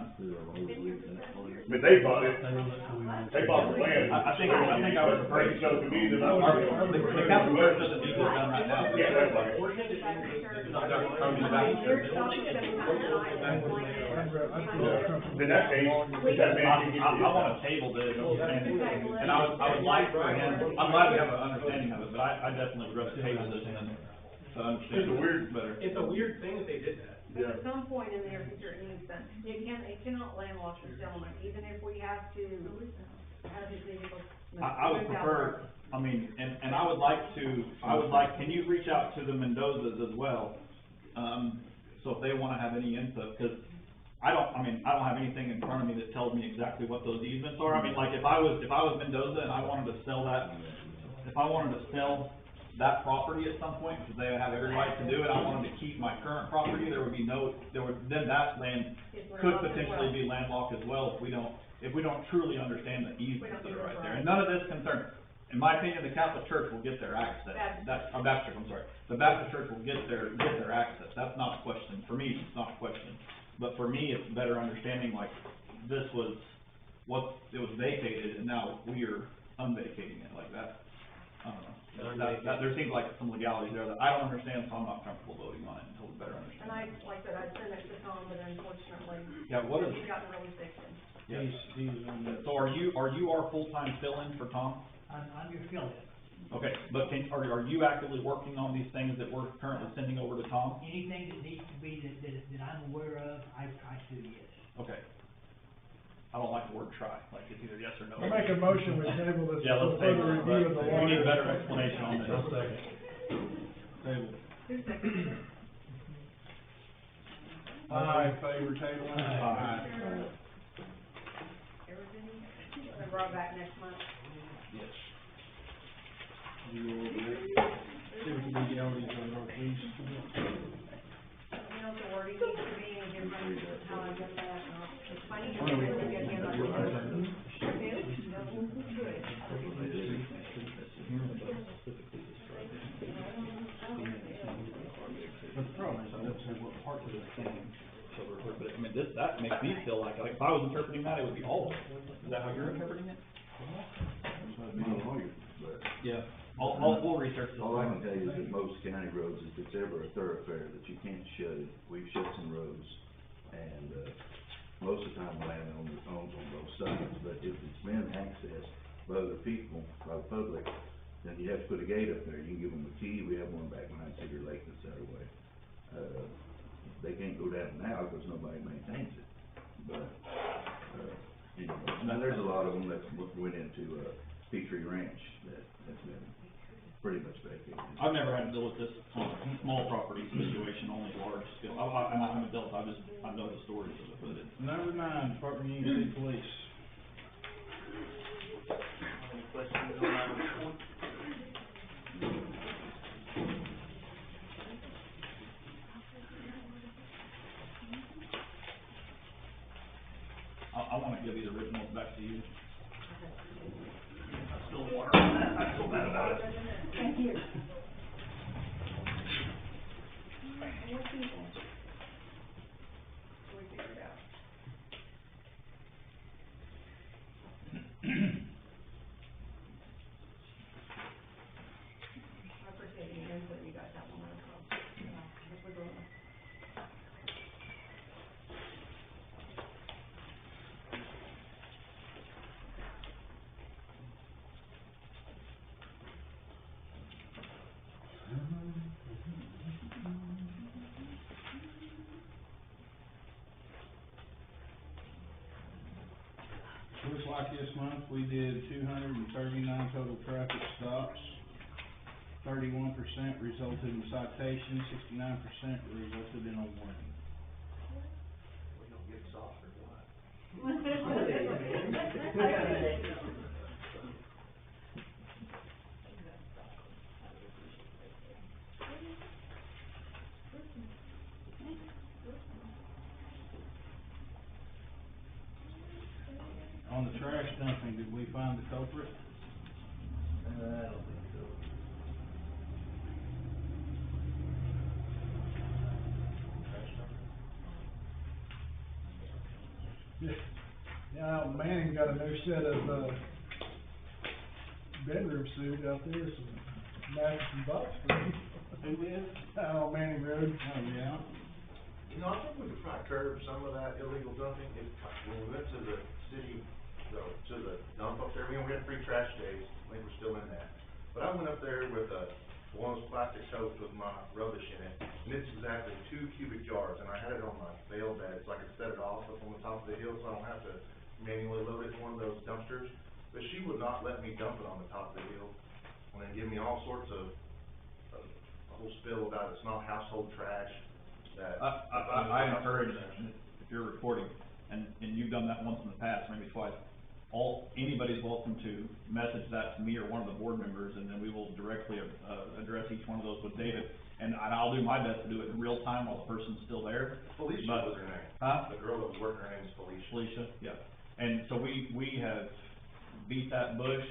mean, they bought it, they bought the land. I think I would prefer. Make each other convenient, and I would. The council church doesn't need this done right now. Yeah, that's right. No, they're coming back. There's something that's gonna come tonight and explain it. In that case, if that man can get I wanna table this, and I would like for him, I'm glad we have an understanding of it, but I definitely would rather table this and then to understand It's a weird- it better. It's a weird thing that they did that. But at some point in the near future, it needs that, it cannot landlock your settlement, even if we have to have his vehicles. I would moved out prefer, I mean, and I would like, can you reach out to the Mendozas as well? So if they wanna have any input, cause I don't have anything in front of me that tells me exactly what those easements are. I mean, like, if I was Mendoza and I wanted to sell that, if I wanted to sell that property at some point, because they have every right to do it, I wanted to keep my current property, then that land could potentially be landlocked as well if we don't truly understand the easements that are right there. And none of this concern, in my opinion, the Catholic Church will get their access. Baptist Church, I'm sorry. The Baptist Church will get their access. That's not a question. For me, it's not a question. But for me, it's better understanding, like, this was, it was vacated, and now we're unvacating it, like that. I don't know. There seems like some legalities there that I don't understand, so I'm not comfortable voting on it until we better understand. And I sent it to Tom, but unfortunately, Yeah, what is, he got really sick. yes. So are you our full-time fill-in for Tom? I'm your fill-in. Okay, but are you actively working on these things that we're currently sending over to Tom? Anything that needs to be, that I'm aware of, I do, yes. Okay. I don't like the word try, like it's either yes or no. I make a motion, we table this Yeah, let's for further table it, review of the but law. we need a better explanation on this. Table. Who's second? Aye, favor table. Aye. Everything? They brought back next month. Yes. You go over there, see what the legalities are, please. You know, the wording needs to be in different, how I get that, it's funny, you really get him up. But the problem is, I don't say what parts of it can cover, but I mean, that makes me feel like if I was interpreting that, it would be all of it. Is that how you're interpreting it? I'm not a lawyer, but Yeah. We'll research this. all I can tell you is that most county roads, if it's ever a thoroughfare that you can't shut it, we've shut some roads. And, most of the time the landowner owns on both sides, but if it's been accessed by other people, by the public, then you have to put a gate up there. You can give them a key. We have one back behind Cedar Lake that's that way. They can't go down now because nobody maintains it. But, anyway, now there's a lot of them that went into, Petrie Ranch that's been pretty much vacated. I've never had to deal with this small property situation, only large scale. I haven't dealt, I know the stories of it, but it's. Number 9, Department of Union City Police. Any questions on that report? I wanna give these originals back to you. I spilled water on that, I feel bad about it. Thank you. We figured out. like this month, we did 239 total traffic stops. 31% resulted in citations, 69% resulted in a warning. We don't get soft or what? On the trash dumping, did we find the culprit? I don't think so. Yeah, Manning got a new set of, bedroom suit out there, some mattress and box springs. Who is? Out on Manning Road. Oh, yeah. You know, I think we could probably curb some of that illegal dumping, when we went to the city, to the dump up there, we had free trash days, I think we're still in that. But I went up there with one of those plastic totes with my rubbish in it, and it's exactly 2 cubic yards, and I had it on my bale bed, so I could set it off up on the top of the hill, so I don't have to manually load it in one of those dumpsters. But she would not let me dump it on the top of the hill, and then give me all sorts of, a whole spill about it's not household trash, that. I encourage, if you're reporting, and you've done that once in the past, maybe twice, anybody's welcome to message that to me or one of the board members, and then we will directly, address each one of those with David. And I'll do my best to do it in real time while the person's still there. Felicia But- was her name. Huh? The girl that was working, her name is Felicia. Felicia, yeah. And so we have beat that bush,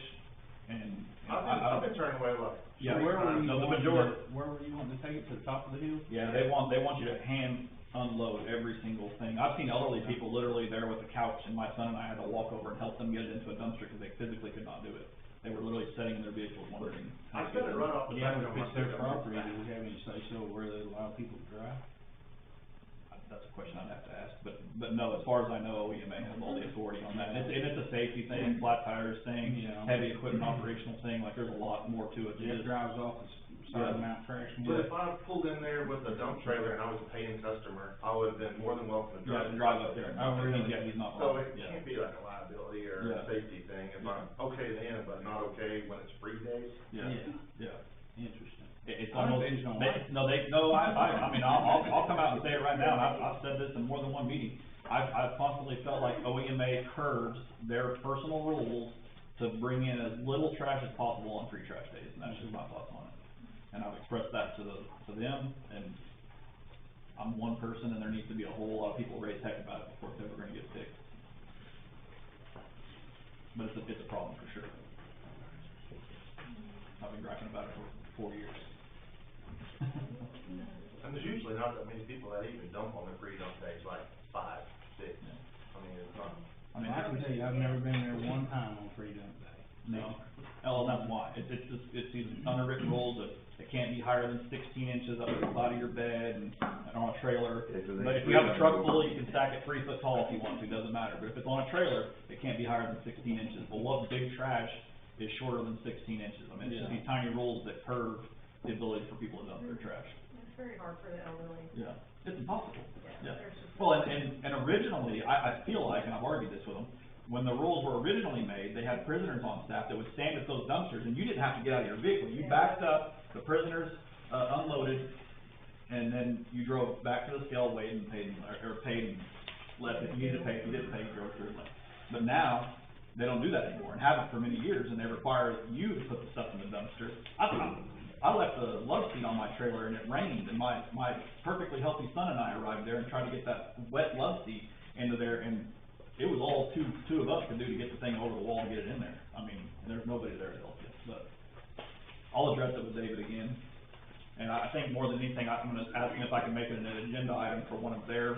and I've been turning away like. Yeah, three times. no, the majority. Where were you wanting to take it, to the top of the hill? Yeah, they want you to hand unload every single thing. I've seen elderly people literally there with a couch, and my son and I had to walk over and help them get it into a dumpster because they physically could not do it. They were literally sitting in their vehicles wondering. I set it right off the Yeah, back but of if my it's their pickup. property, do we have any say-so where they allow people to drive? That's a question I'd have to ask, but no, as far as I know, OEMA has all the authority on that. And it's a safety thing, flat tires thing, Yeah. heavy equipment operational thing, like there's a lot more to it. It drives off the side of Mount Trash. But if I pulled in there with a dump trailer and I was a paying customer, I would have been more than welcome to Yeah, drive. drive up there. Oh, really? Yeah, he's not So wrong, it yeah. can't be like a liability or Yeah. a safety thing, if I'm okay then, but not okay when it's free days. Yeah, yeah. Interesting. It's I almost, think they just don't like it. I mean, I'll come out and say it right now, and I've said this in more than one meeting. I've constantly felt like OEMA curbs their personal rules to bring in as little trash as possible on free trash days, and that's just my thoughts on it. And I've expressed that to them, and I'm one person, and there needs to be a whole lot of people raised heck about it before it's ever gonna get fixed. But it's a problem for sure. I've been griping about it for 4 years. And there's usually not that many people that even dump on their free dump days, like 5, 6. I mean, it's not. I mean, I can tell you, I've never been there one time on free dump day. no, and that's why, it's these unwritten rules that it can't be higher than 16 inches up to the side of your bed and on a trailer. Okay, so But if you have a truck full, you can stack it 3 foot tall if you want to, doesn't matter, but if it's on a trailer, it can't be higher than 16 inches. Well, what big trash is shorter than 16 inches? I mean, it's just these tiny rules that curve the ability for people to dump their trash. It's very hard for the elderly. Yeah, it's impossible, yeah. There's just- Well, and originally, I feel like, and I've argued this with them, when the rules were originally made, they had prisoners on staff that would stand at those dumpsters, and you didn't have to get out of your vehicle. You backed up, the prisoners, unloaded, and then you drove back to the scale, weighed and paid, or paid and left. If you needed to pay, if you didn't pay, you drove through and left. But now, they don't do that anymore, and haven't for many years, and they require you to put the stuff in the dumpster. I left the love seat on my trailer and it rained, and my perfectly healthy son and I arrived there and tried to get that wet love seat into there, and it was all two of us could do to get the thing over the wall and get it in there. I mean, there's nobody there to help you, but I'll address it with David again. And I think more than anything, I'm gonna ask him if I can make it an agenda item for one of their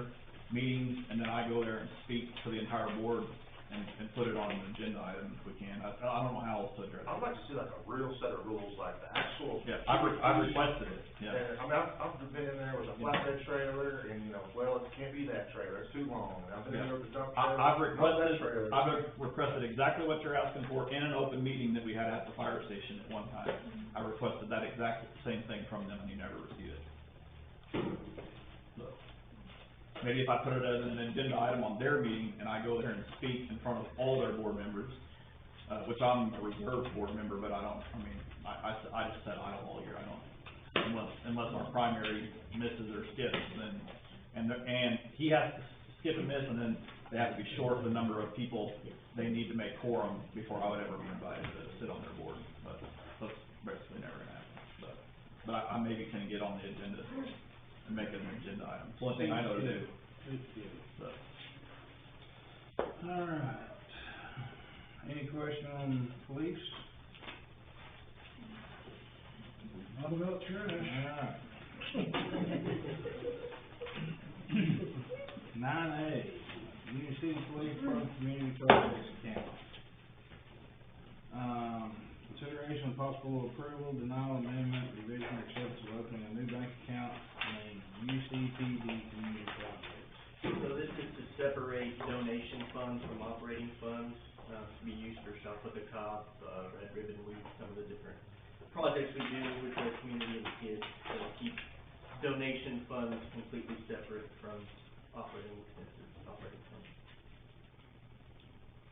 meetings, and then I go there and speak to the entire board and put it on an agenda item if we can. I don't know how else to address it. I'd like to see like a real set of rules, like the actual. Yeah, I've requested it, yeah. And, I mean, I've been in there with a flatbed trailer, and, you know, well, it can't be that trailer, it's too long, and I've been in there with the dump trailer. I've not that trailer. requested exactly what you're asking for in an open meeting that we had at the fire station at one time. I requested that exact same thing from them, and you never received it. So, maybe if I put it as an agenda item on their meeting, and I go there and speak in front of all their board members, which I'm a reserve board member, but I just said idle all year, I don't, unless our primary misses or skips, then, and he has to skip and miss, and then they have to be short of the number of people they need to make quorum before I would ever be invited to sit on their board, but that's basically never gonna happen, but I maybe can get on the agenda and make it an agenda item, it's the only thing I know to do, so. All right. Any question on police? Not about trash. All right. 9A, Union City Police Department Community Projects Account. Consideration of possible approval, denial, amendment, revision, or acceptance of opening a new bank account named UCPD Community Projects. So this is to separate donation funds from operating funds, to be used for Shop with the Cop, Red Ribbon Week, some of the different projects we do with the community and the kids. So keep donation funds completely separate from operating expenses, operating funds.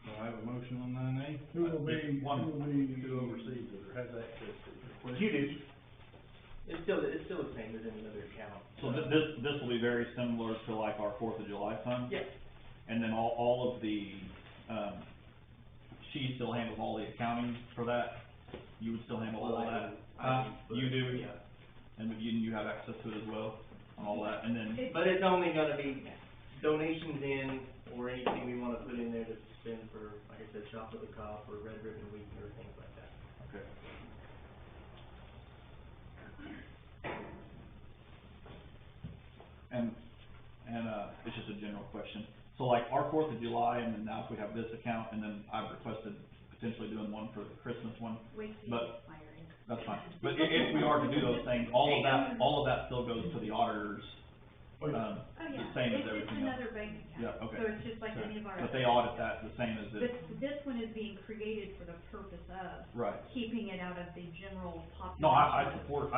Do I have a motion on 9A? Who will be oversees it or has access to it? You do. It's still the same as any other account. So this will be very similar to like our 4th of July fund? Yes. And then all of the, she still handles all the accounting for that? You would still handle all that? You do? Yeah. And you have access to it as well, on all that, and then, But it's only gonna be donations in, or anything we wanna put in there to spend for, like I said, Shop with the Cop, or Red Ribbon Week, or things like that. okay. And, it's just a general question. So like our 4th of July, and then now if we have this account, and then I've requested potentially doing one for the Christmas one, but that's fine. But if we are to do those things, all of that still goes to the auditors, the same as everything else. It's another bank account. Yeah, okay. So it's just like any of our. But they audit that the same as this, This one is being created for the purpose of right? keeping it out of the general population. No, I support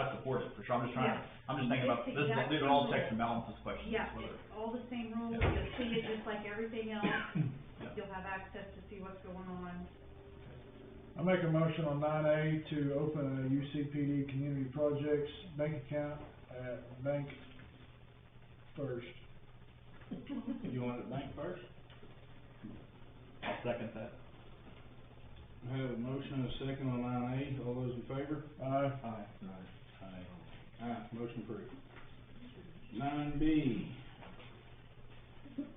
it for sure, I'm just trying, Yeah. I'm just thinking about, It's these exactly are all the checks and rules. balances questions, Yeah, whether, it's all the same rules, Yeah. you'll see it just like everything else, Yeah. you'll have access to see what's going on. I make a motion on 9A to open a UCPD Community Projects bank account at Bank First. You want it bank first? I'll second that. I have a motion and a second on 9A, all those in favor? Aye. Aye, motion approved. 9B,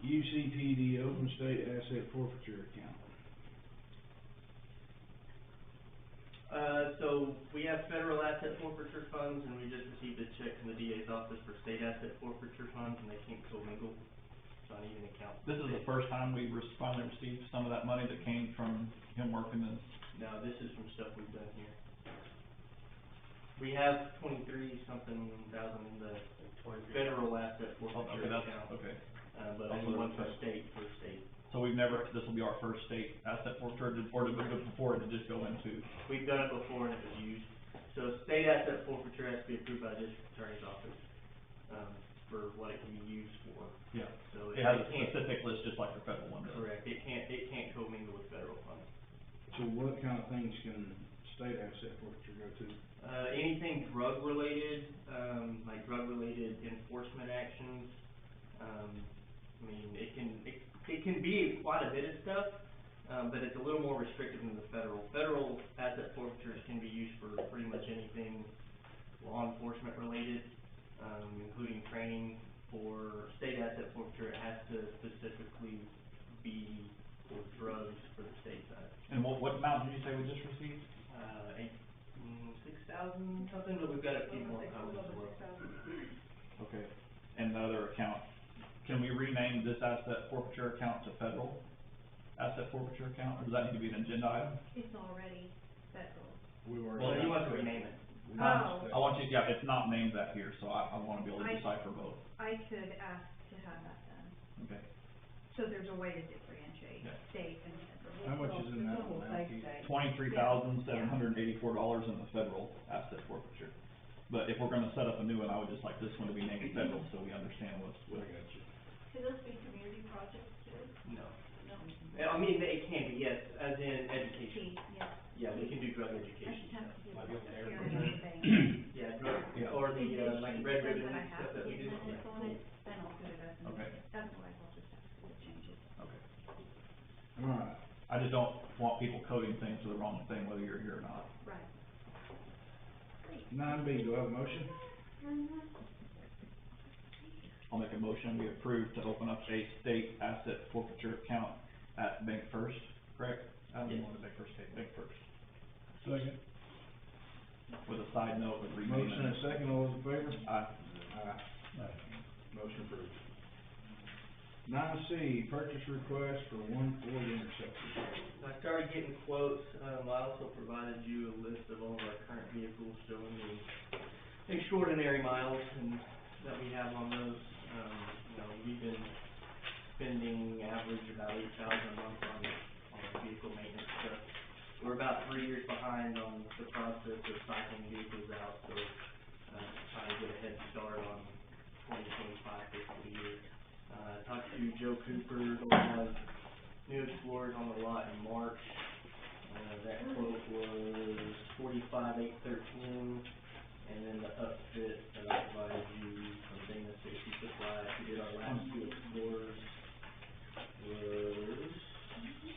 UCPD Open State Asset Forfeiture Account. So we have federal asset forfeiture funds, and we just received a check from the DA's office for state asset forfeiture funds, and they can't commingle, so I need an account. This is the first time we finally received some of that money that came from him working in, No, this is from stuff we've done here. We have 23-something thousand in the federal asset forfeiture account. okay. But That's only what one it for says. state, So we've never, this will be our first state asset forfeiture, or did we do it before, did it just go into? We've done it before and it was used. So state asset forfeiture has to be approved by the district attorney's office, for what it can be used for. Yeah. So It has a can't- specific list, just like the federal one does. Correct, it can't commingle with federal funds. So what kind of things can state asset forfeiture go to? Anything drug related, like drug related enforcement actions, I mean, it can be quite a bit of stuff, but it's a little more restrictive than the federal. Federal asset forfeitures can be used for pretty much anything law enforcement related, including training. For state asset forfeiture, it has to specifically be for drugs for the state side. And what amount did you say we just received? 6,000 something, but we've got a few more coming as well. Okay, and the other account, can we rename this asset forfeiture account to federal asset forfeiture account, or does that need to be an agenda item? It's already federal. We were. Well, he wants to rename it. Oh. I want you, yeah, it's not named that here, so I wanna be able to decipher both, I could ask to have that done, okay? so there's a way to differentiate Yeah. state and federal. How much is in that one now, Keith? $23,784 in the federal asset forfeiture. But if we're gonna set up a new one, I would just like this one to be named federal, so we understand what's, I got you. Could those be community projects too? No. No? I mean, it can be, yes, as in education. Yeah. Yeah, we can do drug That's education tough stuff. to get Might be able to hearing air- anything. Yeah, drug, Yeah. or the, like red ribbon That I stuff have to that we get do. minutes on it, then I'll put it up and Okay. otherwise I'll just have to do the changes. Okay. Alright, I just don't want people coding things to the wrong thing, whether you're here or not. Right. 9B, do I have a motion? I'll make a motion, we approve to open up a state asset forfeiture account at Bank First, correct? I don't Yes. want to Bank First, okay, Bank First, Second. with a side note of renaming. Motion and second, all those in favor? Aye. Aye. Motion approved. 9C, purchase request for 140 interceptor. I started getting quotes, I also provided you a list of all of our current vehicles showing the extraordinary miles and that we have on those. You know, we've been spending average about $8,000 a month on vehicle maintenance stuff. We're about 3 years behind on the process of cycling vehicles out, so, trying to get a head start on 2025 fiscal year. Talked to Joe Cooper, who has new Explorers on the lot in March. That quote was $45,813, and then the upfit that I provided you from Dana Safety Supply, we did our last two Explorers, was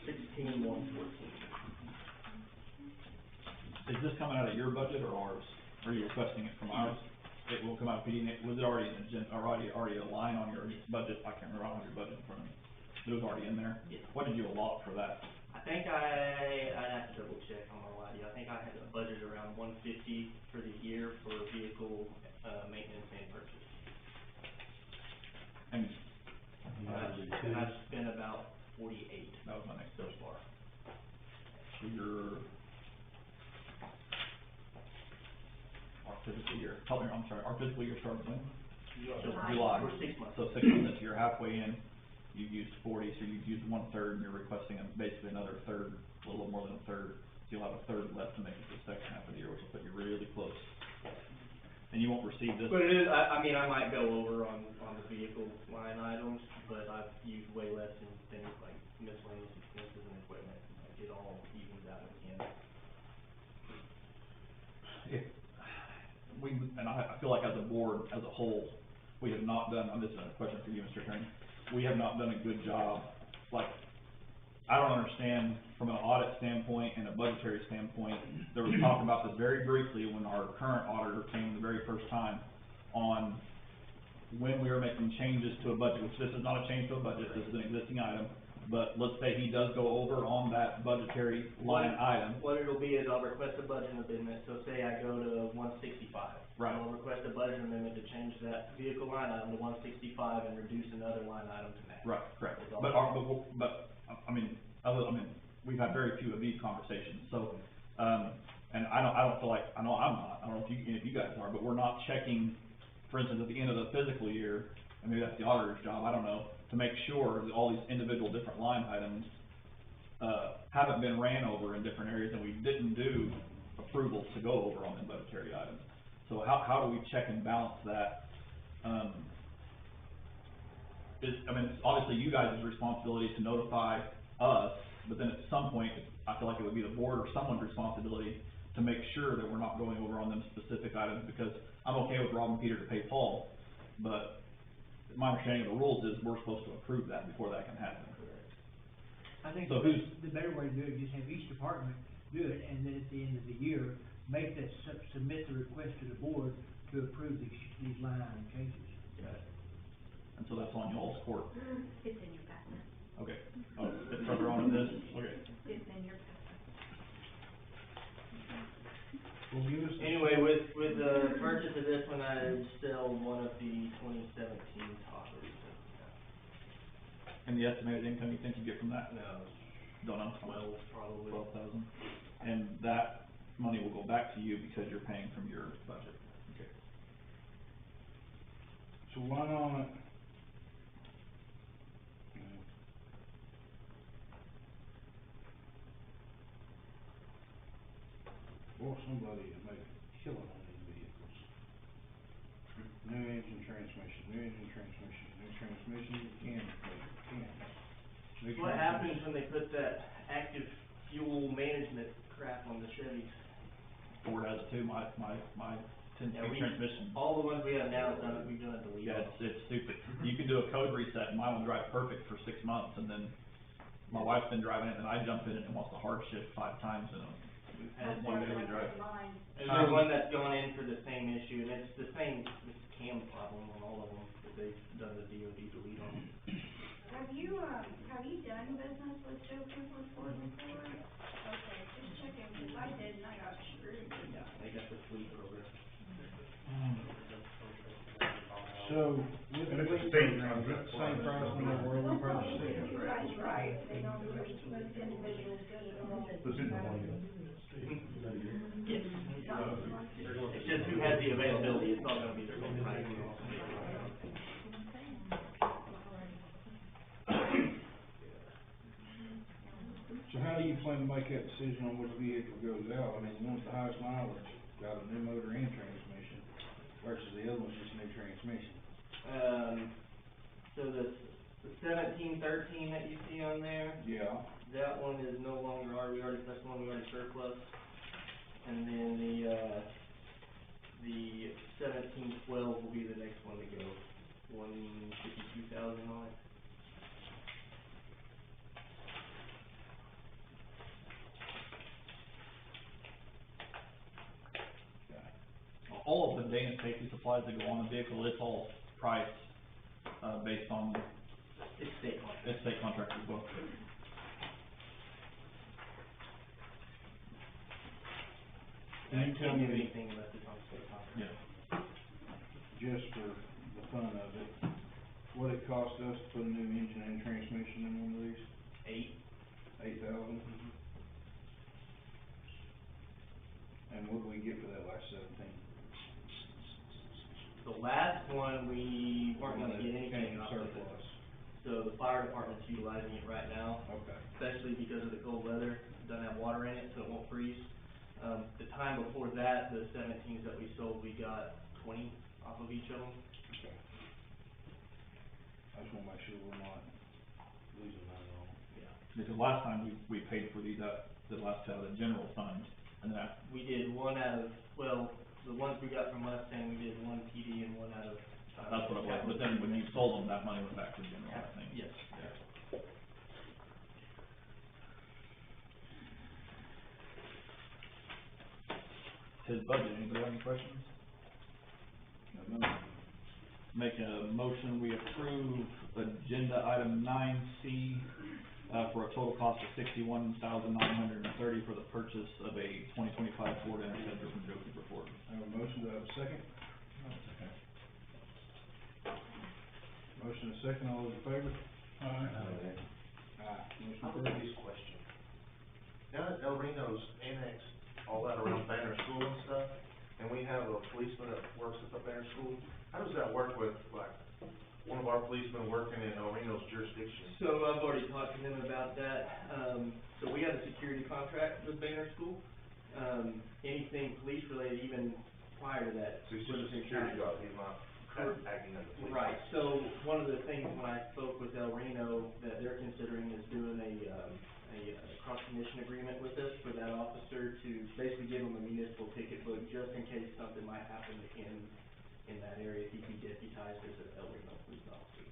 $16,114. Is this coming out of your budget or ours? Or are you requesting it from ours? It will come out of PD, was it already in already a line on your budget? I can't remember, I don't have your budget in front of me. It was already in there? Yes. What did you allot for that? I think I'd have to double check on my lie to you. I think I had a budget around $150 for the year for vehicle, maintenance and purchase. And And I've spent about 48 that was my next so question. far. So your, our fiscal year, help me, I'm sorry, our fiscal year starts when? July. For 6 months. So 6 months, into you're halfway in, you've used 40, so you've used 1/3, and you're requesting basically another third, a little more than a third. So you'll have a third left to make it to the second half of the year, which will put you really close. And you won't receive this. But it is, I mean, I might go over on the vehicle line items, but I've used way less in things like miscellaneous expenses and equipment. Like it all evens out at the end. If we, and I feel like as a board, as a whole, we have not done, this is a question for you, Mr. Attorney, we have not done a good job, like, I don't understand from an audit standpoint and a budgetary standpoint, there was talk about this very briefly when our current auditor came the very first time on when we were making changes to a budget, which this is not a change to a budget, this is an existing item, but let's say he does go over on that budgetary line item. What it'll be is I'll request a budget amendment, so say I go to 165. Right. I'll request a budget amendment to change that vehicle line item to 165 and reduce another line item to match. Right, correct. Is all. But, I mean, we've had very few of these conversations, so, and I don't feel like, I know I'm not, I don't know if you guys are, but we're not checking, for instance, at the end of the fiscal year, and maybe that's the auditor's job, I don't know, to make sure that all these individual different line items, haven't been ran over in different areas, and we didn't do approvals to go over on the budgetary items. So how do we check and balance that? It's obviously you guys' responsibility to notify us, but then at some point, I feel like it would be the board or someone's responsibility to make sure that we're not going over on them specific items, because I'm okay with Rob and Peter to pay Paul, but my understanding of the rules is we're supposed to approve that before that can happen. I think So the better way to do it is just have each department do it, and then at the end of the year, make that submit the request to the board to approve these line item changes. And so that's on y'all's court. It's in your packet. Okay. Oh, it's further on in this? Okay. It's in your packet. Well, give us. Anyway, with the purchase of this one, I sell one of the 2017 Tahoes. And the estimated income you think you get from that? No, Don't know. 12 probably. 12,000. And that money will go back to you because you're paying from your budget. Okay. So one on it. Or somebody to make a killing on these vehicles. New engine transmission, new transmission, cam. New What transmission. happens when they put that active fuel management crap on the Chevys? Ford has it too, my Yeah, 10-speed transmission. all the ones we have now, we've done it to leave. Yeah, it's stupid. You can do a code reset, and mine will drive perfect for 6 months, and then my wife's been driving it, and I jump in it and wants to hard shift 5 times in a We've had one one, daily drive. there's one that's gone in for the same issue, and it's the same, this cam problem on all of them, that they've done the DOD delete on. Have you done business with Joe Kemper Ford before? Okay, just checking, cause I did and I got screwed. Yeah, they got the fleet program. So, with the And it's a fleet state program, contract. it's the same price no matter where we purchase it. You guys right, they don't really keep those individuals good at all. This is the one. Yes. It's just who has the availability, it's not gonna be their same price. So how do you plan to make that decision on which vehicle goes out? I mean, the one's the highest mileage, got a new motor and transmission, versus the other one's just new transmission. So the 1713 that you see on there, Yeah. that one is no longer that's the one we already surplus. And then the 1712 will be the next one to go, 152,000 on it. All of the Dana safety supplies that go on the vehicle, it's all priced, based on, It's state contract. it's state contract as well. Can you tell Can't do me, anything unless it's on state contract. Yeah. just for the fun of it, what it cost us to put a new engine and transmission in one of these? 8,000? And what did we get for that last 17? The last one, we weren't gonna get anything off of it. Surplus. So the fire department's utilizing it right now, Okay. especially because of the cold weather, doesn't have water in it, so it won't freeze. The time before that, the 17s that we sold, we got 20 off of each of them. Okay. I just wanna make sure we're not losing money on them. Yeah. Because last time we paid for these out, the last out of the general fund, and then We did one out of, well, the ones we got from Mustang, we did one PD and one out of. that's what it was, but then when you sold them, that money went back to general, I think. Yes. Yeah. His budget, anybody have any questions? No. Make a motion, we approve agenda item 9C, for a total cost of $61,930 for the purchase of a 2025 Ford Interceptor from Joe Cooper Ford. I have a motion, do I have a second? Motion and a second, all those in favor? Aye. Motion I have a approved. basic question. Down at El Reno's annex, all that around Banner School and stuff, and we have a policeman that works at the Banner School, how does that work with, like, one of our policemen working in El Reno's jurisdiction? So I've already talked to him about that. So we have a security contract with Banner School. Anything police related, even prior to that. So he's just a security guard, he's not acting as a police. Right, so one of the things when I spoke with El Reno that they're considering is doing a cross-commission agreement with us for that officer to basically give him a municipal ticket book just in case something might happen in that area if he'd be deputized as an El Reno police officer.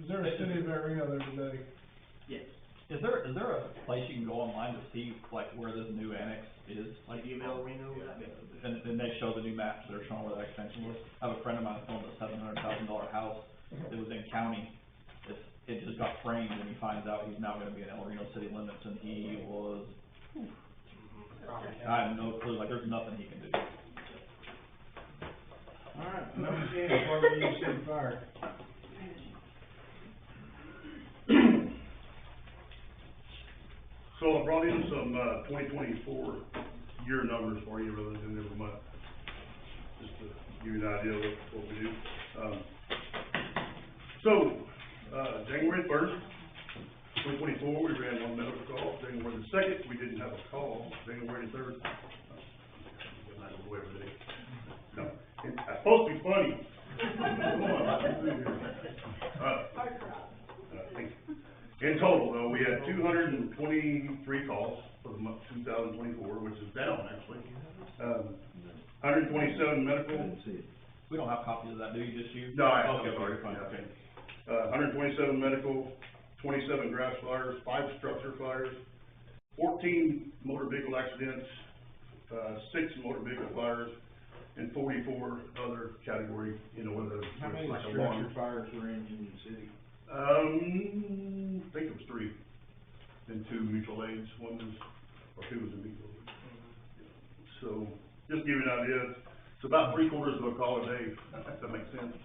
Is there a city of El Reno there today? Yes. Is there a place you can go online to see, like, where this new annex is? Like, City of El Reno, would that be? and they show the new maps, they're showing where that extension was. I have a friend of mine that owned a $700,000 house, it was in county, it just got framed, and he finds out he's now gonna be in El Reno city limits, and he was, I have no clue, like, there's nothing he can do. Alright, number 10, Department of City Fire. So I brought in some, 2024 year numbers for you rather than every month, just to give you an idea of what we do. January 1st, 2024, we ran one medical call. January the 2nd, we didn't have a call. January the 3rd, I don't go every day. No. It's supposed to be funny. Come on, thank you. In total, though, we had 223 calls for the month 2024, which is down, actually. 127 medical. We don't have copies of that, do you, just you? No, I. Okay, sorry, fine, okay. 127 medical, 27 grass fires, 5 structure fires, 14 motor vehicle accidents, 6 motor vehicle fires, and 44 other category, whether it's How many like a structure lawn. fires were in Union City? I think it was 3, and 2 mutual aids, 2 was a mutual aid. So, just to give you an idea, it's about 3/4 of a call a day, if that makes sense.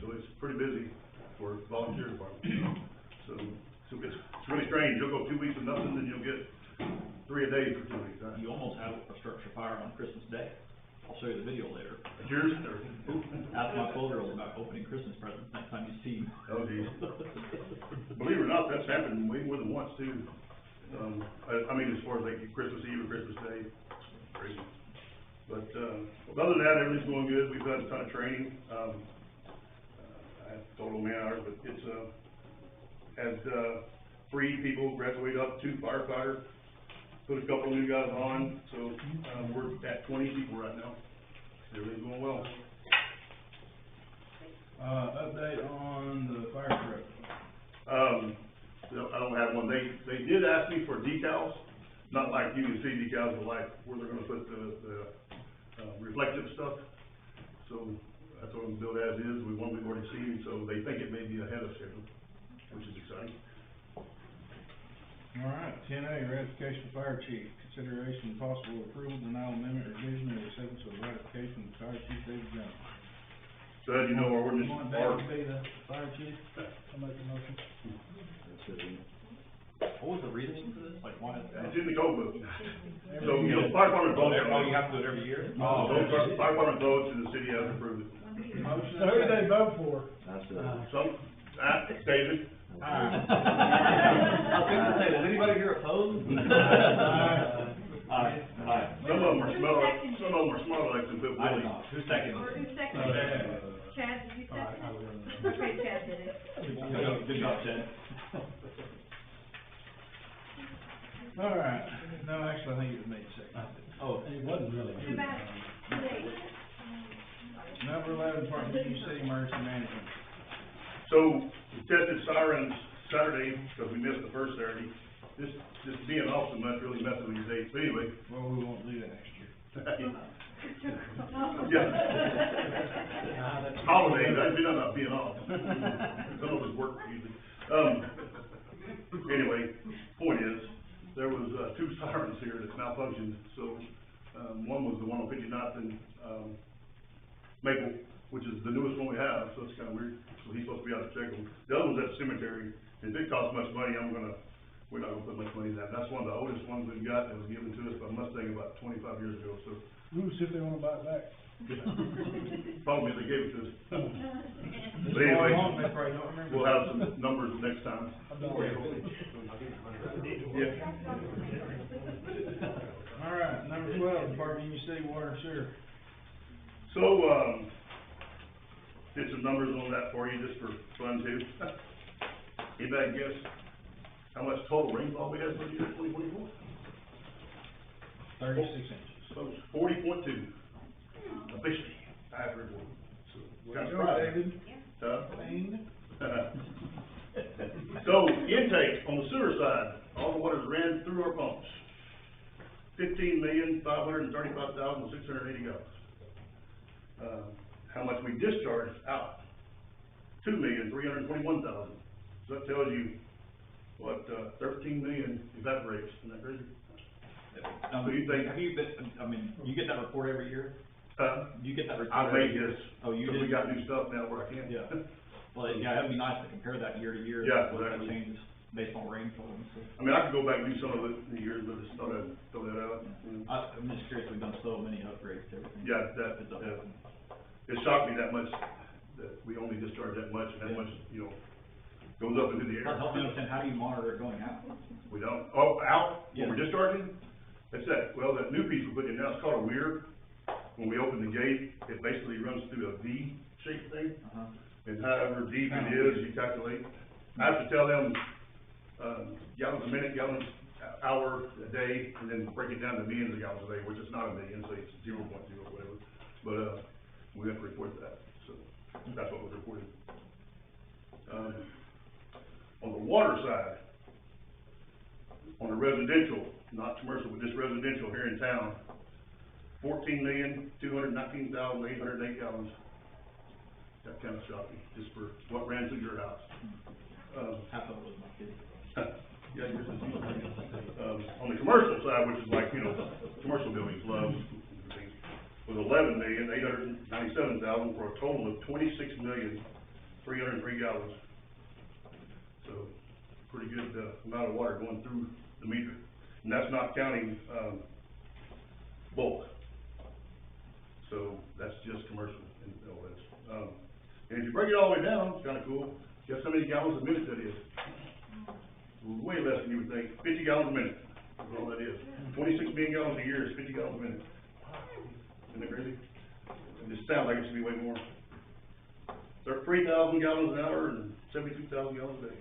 So it's pretty busy for volunteer department. So it's really strange, you'll go 2 weeks with nothing, then you'll get 3 a day for 2 weeks, huh? You almost have a structure fire on Christmas Day. I'll show you the video later. Yours, Ask my 12-year-old about opening Christmas presents next time you see him. Oh, geez. Believe it or not, that's happened way more than once too. I mean, as far as like Christmas Eve or Christmas Day, it's crazy. But, other than that, everything's going good. We've had a ton of training. I total man hours, but it's, had, 3 people graduate up, 2 firefighters, put a couple of new guys on, so, we're at 20 people right now. Everything's going well. Update on the fire truck. I don't have one. They did ask me for decals, not like you can see decals, but like where they're gonna put the reflective stuff. So I told them to build as is, we've already seen, so they think it may be ahead of schedule, which is exciting. All right, 10A, ratification of fire chief, consideration of possible approval, denial, amendment, revision, or acceptance of ratification of fire chief David Jones. So as you know, our You ordinance, want David to be the fire chief? I'll make a motion. What was the reasoning for this? Like, why is that? it's in the code book. So, fire department votes. Oh, you have to do it every year? Fire department votes and the city has approved it. Motion. So who did they vote for? David. I was gonna say, does anybody here oppose? Aye. Some of them are smart like to put I Willie. did not. Who seconded Or it? who seconded it? Chad, did you second it? Okay, Chad did it. Good job, Chad. All right, no, actually, I think it was me second. Oh, It wasn't really Too bad. Number 11, Department of City Emergency Management. So, we tested sirens Saturday, because we missed the first Saturday. This being off so much really messes with these dates, but anyway. Well, we won't do that next year. Yeah. Holidays, I've been about being off. Some of us work usually. Anyway, point is, there was, 2 sirens here that malfunctioned, so, one was the one on 59th and, Maple, which is the newest one we have, so it's kinda weird, so he's supposed to be out to check them. The other one's at the cemetery, and if it costs much money, we're not gonna put much money in that. That's one of the oldest ones we've got that was given to us by Mustang about 25 years ago, so. Ooh, see if they wanna buy it back. Problem is they gave it to us. But They anyway, probably don't remember. we'll have some numbers next time. Yeah. All right, number 12, Department of Union City Water and Sewer. So, did some numbers on that for you, just for fun too. Anybody guess how much total rainfall we had for the year 2024? 36 inches. So it's 40.2, officially, after report. So, kind of Go, surprising. David. Bing. So, intake on the sewer side, all the water ran through our pumps. 15,535,680 gallons. How much we discharged out? 2,321,000. So that tells you, what, 13 million evaporates, isn't that crazy? So you think? Have you been, you get that report every year? You get that report? I every made year? this. Oh, you Because did? we got new stuff now where I can. Yeah. Well, yeah, it'd be nice to compare that year to year. Yeah, What that exactly. changes based on rainfall and stuff. I mean, I could go back and do some of it in the years, but just thought I'd throw that out. I'm just curious, we've done so many upgrades to everything. Yeah, it shocked me that much, that we only discharge that much, and that much, goes up into the air. Help me understand, how do you monitor it going out? We don't, out, Yeah. when we're discharging, that's that, well, that new piece we're putting in now, it's called a weir, when we open the gate, it basically runs through a V-shaped thing. Uh-huh. And however deep it is, you calculate. I have to tell them, gallons a minute, gallons hour a day, and then break it down to millions of gallons a day, which is not a million, so it's 0.0 or whatever. But, we have to report that, so that's what was reported. On the water side, on the residential, not commercial, but just residential here in town, 14,219,808 gallons. That kind of shocked me, just for what ran through your house. Half of it was my kids. Yeah, yours is too. On the commercial side, which is like, commercial buildings, Lowe's, and things, was 11,897,000 for a total of 26,303 gallons. So, pretty good, amount of water going through the meter. And that's not counting, bulk. So, that's just commercial and all that. And if you break it all the way down, it's kinda cool. Guess how many gallons a minute that is? Way less than you would think. 50 gallons a minute, that's all that is. 26 million gallons a year is 50 gallons a minute. Isn't that crazy? It just sounds like it should be way more. 3,000 gallons an hour and 72,000 gallons a day.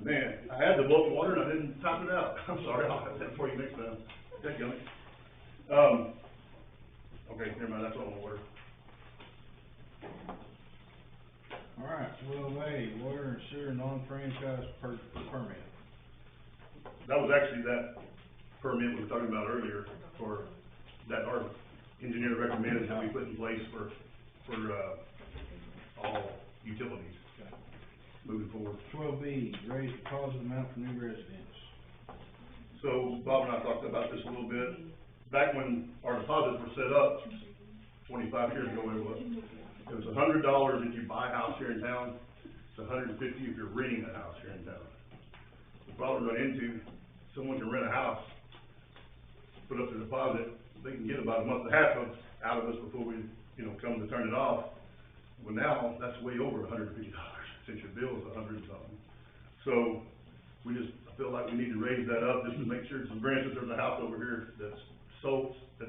Man, I had the book of water and I didn't top it out. I'm sorry, I'll have that for you next time. Thank you. Okay, never mind, that's all my water. All right, 12A, water and sewer non-franchise permit. That was actually that permit we were talking about earlier for, that our engineer recommended that we put in place for all utilities moving forward. 12B, raise deposit amount for new residents. So Bob and I talked about this a little bit. Back when our deposits were set up, 25 years ago it was $100 if you buy a house here in town. It's $150 if you're renting a house here in town. The problem we run into, someone can rent a house, put up their deposit, they can get about a month and a half out of us before we, come to turn it off. Well, now, that's way over $150, since your bill is $100 and something. So, I feel like we need to raise that up, just to make sure, for instance, there's a house over here that's sold, that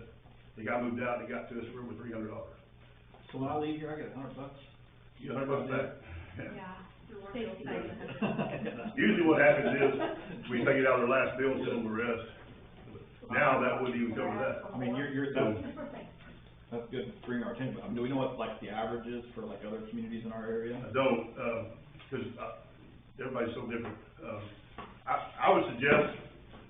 the guy moved out, and he got to us for over $300. So when I leave here, I get $100? You get $100 back. Yeah, your work will say Usually what happens is, we take it out of their last bill and send them the rest. Now, that wouldn't even cover that. I mean, that's good, bring our attention, but, do we know what, like, the average is for, like, other communities in our area? I don't, cause, everybody's so different. I would suggest,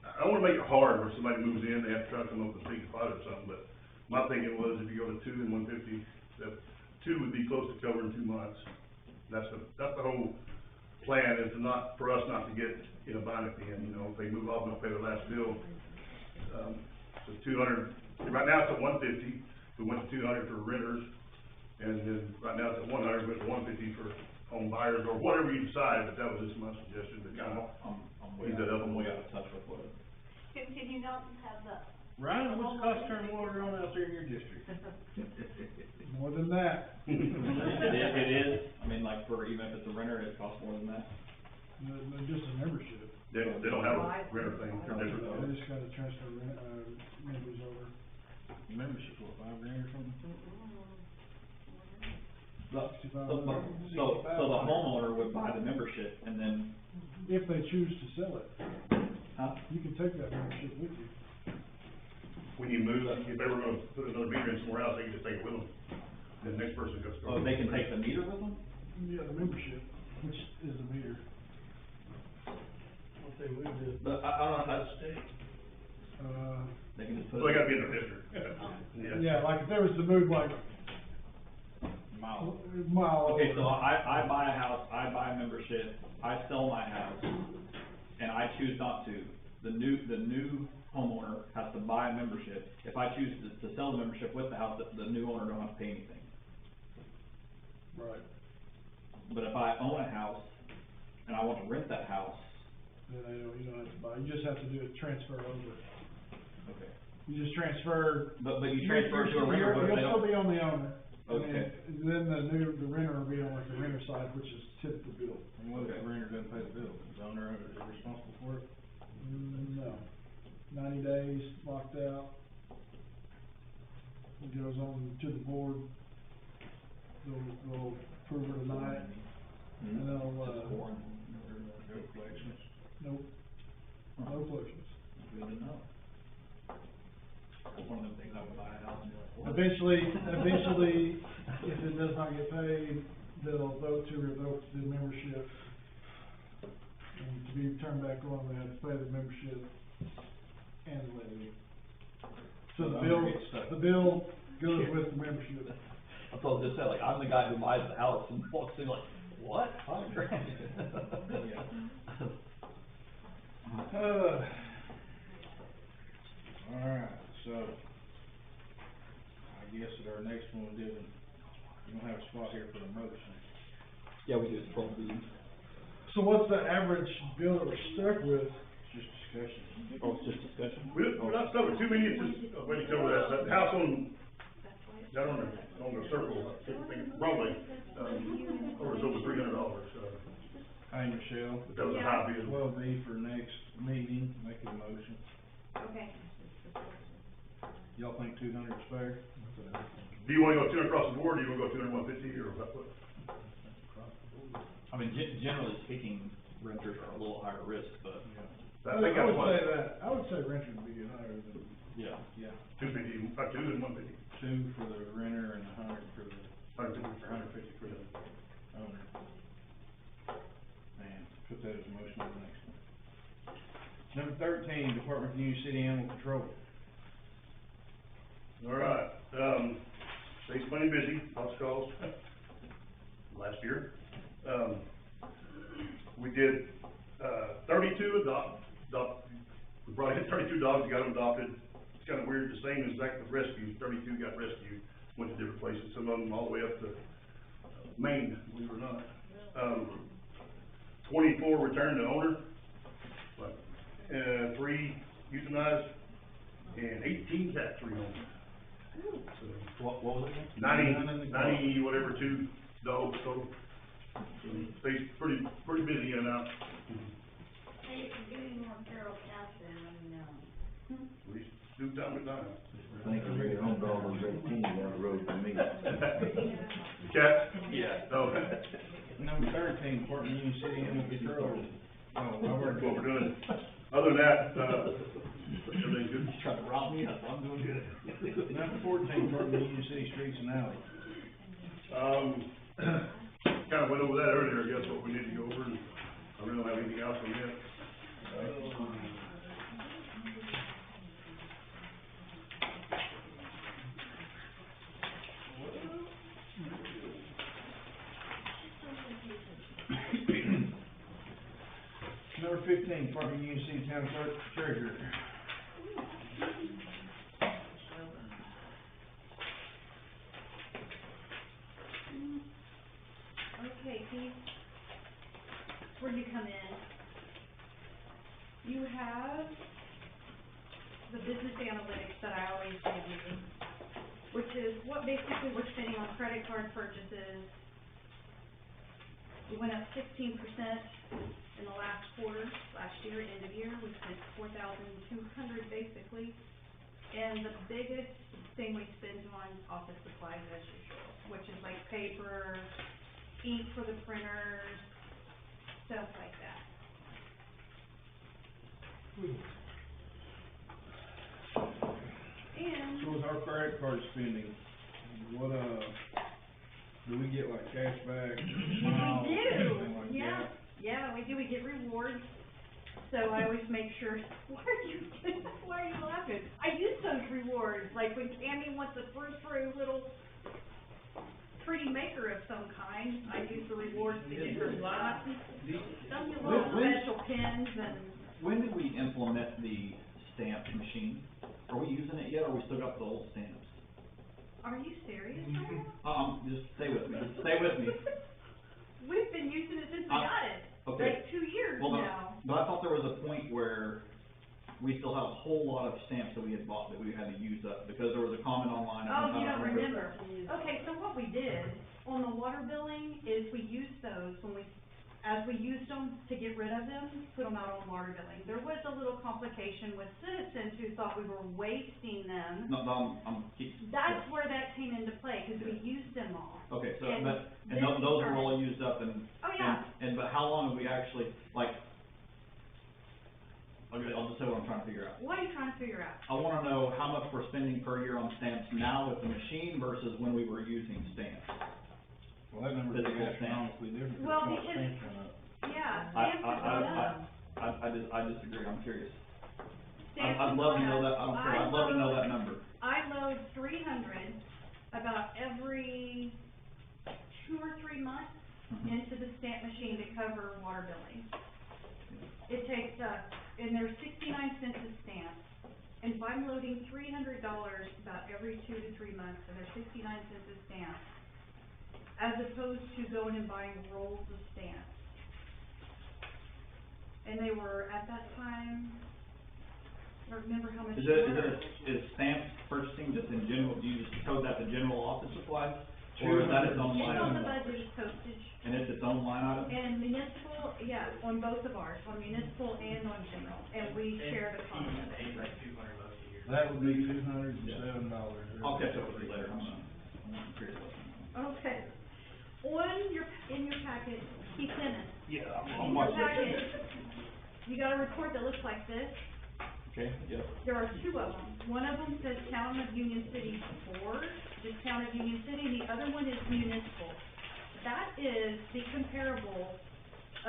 I don't wanna make it hard where somebody moves in, they have to try to come up with a big deposit or something, but my thinking was if you go to 2 and 150, that 2 would be close to covering 2 months. That's the whole plan, is for us not to get in a bind at the end, if they move off and don't pay their last bill. So 200, right now it's at 150, we went to 200 for renters, and then right now it's at 100, went to 150 for home buyers, or whatever you decide, but that was just my suggestion, to kind of ease that up a I'm little way bit. out of touch with what it. Can you not have the? Ryan, what's the cost to turn water on out there in your district? More than that. It is, I mean, like, even if it's a renter, it costs more than that. Just a membership. They don't have a renter thing, they're different. They just gotta transfer members over. Membership, what, $5 grand or something? So the homeowner would buy the membership and then, If they choose to sell it, huh? you can take that membership with you. When you move, if they were gonna put another meter in somewhere else, they can just take it with them. Then the next person goes. Oh, they can take the meter with them? Yeah, the membership, which is the meter. If they move this. But I don't know, that's, they can just put So they it. gotta be in their district. Yeah, like if there was to move like Mile. a mile Okay, over. so I buy a house, I buy a membership, I sell my house, and I choose not to. The new homeowner has to buy a membership. If I choose to sell the membership with the house, the new owner don't have to pay anything. Right, But if I own a house and I want to rent that house, then you don't have to buy, you just have to do a transfer over. okay. You just transfer. But you transfer to a renter, what if they You'll still don't? be on the owner. Okay. And then the renter will be on like the renter side, which is typical bill. And what if the renter doesn't pay the bill? Is the owner responsible for it? No, 90 days locked out. It goes on to the board. They'll approve it tonight, and they'll, Just foreign, no collections. nope, no collections. Good to know. One of them things I would buy a house and be like, what? Eventually, if it does not get paid, they'll vote to revoke the membership. And to be turned back on, they have to pay the membership and the levy. So the bill goes with the membership. I thought just said, like, I'm the guy who buys the house and walks in like, what? $5,000? Alright, so, I guess at our next one, we don't have a spot here for the motion. Yeah, we do, it's probably, So what's the average bill that we're stuck with? Just discussion. oh, it's just discussion? We're not stuck with too many, it's just, way to cover that house down on the circle, I think, Broadway, was over $300, Hey, Michelle. but that was a high bid. 12B for next meeting, make a motion. Okay. Y'all think 200 is fair? Do you wanna go 200 across the board, or do you wanna go 200, 150, or what? I mean, generally speaking, renters are a little higher risk, but, I think that's what, I would say renter would be higher than. yeah. Yeah. 250, 2 and 150. 2 for the renter and 100 for the, 150. 150 for the owner. And put that as a motion on the next one. Number 13, Department of Community City Animal Control. All right, stays plenty busy, lots of calls last year. We did, 32 we probably hit 32 dogs, got them adopted. It's kind of weird, the same as back with rescues, 32 got rescued, went to different places, some of them all the way up to Maine, believe it or not. 24 returned to owner, but, 3 euthanized, and 18 cats rehomed. So, What was it again? 90 whatever, 2 dogs total. So stays pretty busy in and out. Hey, if you get any more feral cats there, let me know. We do time to time. Thank you, Ray, home dog was 18 down the road from me. Cats? Yeah. Oh, Number 13, Department of Union City Animal Control. Oh, I worked what we're doing. Other than that, everything's good. He's trying to rob me, I'm doing good. Number 14, Department of Union City Streets and Alleys. Kind of went over that earlier, I guess, what we need to go over, and I really don't have anything else on that. Number 15, Department of Union City Town Clerk, Treasurer. Okay, Keith, where do you come in? You have the business analytics that I always give you, which is what basically we're spending on credit card purchases. We went up 16% in the last quarter, last year, end of year, we spent $4,200 basically. And the biggest thing we spend on office supplies as usual, which is like paper, ink for the printers, stuff like that. And So with our credit card spending, what, do we get like cash back, miles, we anything do, like yeah, that? yeah, we do, we get rewards. So I always make sure, why are you laughing? I use those rewards, like when Cammy wants a frou-frou little pretty maker of some kind, I use the rewards to get her lots. Some get little special pins and. When did we implement the stamp machine? Are we using it yet, or we still got the old stamps? Are you serious right now? Just stay with me, stay with me. We've been using it since we got it, Okay. like 2 years Well, now. but I thought there was a point where we still had a whole lot of stamps that we had bought that we had to use up, because there was a comment online. Oh, you don't remember? Okay, so what we did on the water billing is we used those when we, as we used them to get rid of them, put them out on water billing. There was a little complication with citizens who thought we were wasting them. No, That's where that came into play, cause we used them all. okay, so, And and this those were started- all used up and. Oh, yeah. And, but how long have we actually, like, okay, I'll just say what I'm trying to figure out. What are you trying to figure out? I wanna know how much we're spending per year on stamps now with the machine versus when we were using stamps. Well, that number's Physical astronomically different, Well, because because- stamps went up. Yeah, stamps have gone up. I disagree, I'm curious. Stamps I'd have love to gone know up. that, I don't care, I'd love to know that number. I load 300 about every 2 or 3 months into the stamp machine to cover water billing. It takes and there's 69 cents a stamp. And if I'm loading $300 about every 2 to 3 months, and there's 69 cents a stamp, as opposed to going and buying rolls of stamps. And they were, at that time, I don't remember how much Is they it, were. is stamp purchasing just in general, do you just code that to general office supplies? Or is that its own line It's on the item? budget as postage. And it's its own line item? And municipal, yeah, on both of ours, on municipal and on general, and we share the cost of it. Pays like $200 a year. That would be $207. I'll catch up with you later, I'm curious about that. Okay. In your packet, keep in it. Yeah, In your packet, you got a report that looks like this. Okay, yeah. There are 2 of them. One of them says Town of Union City Board, just Town of Union City, and the other one is municipal. That is the comparable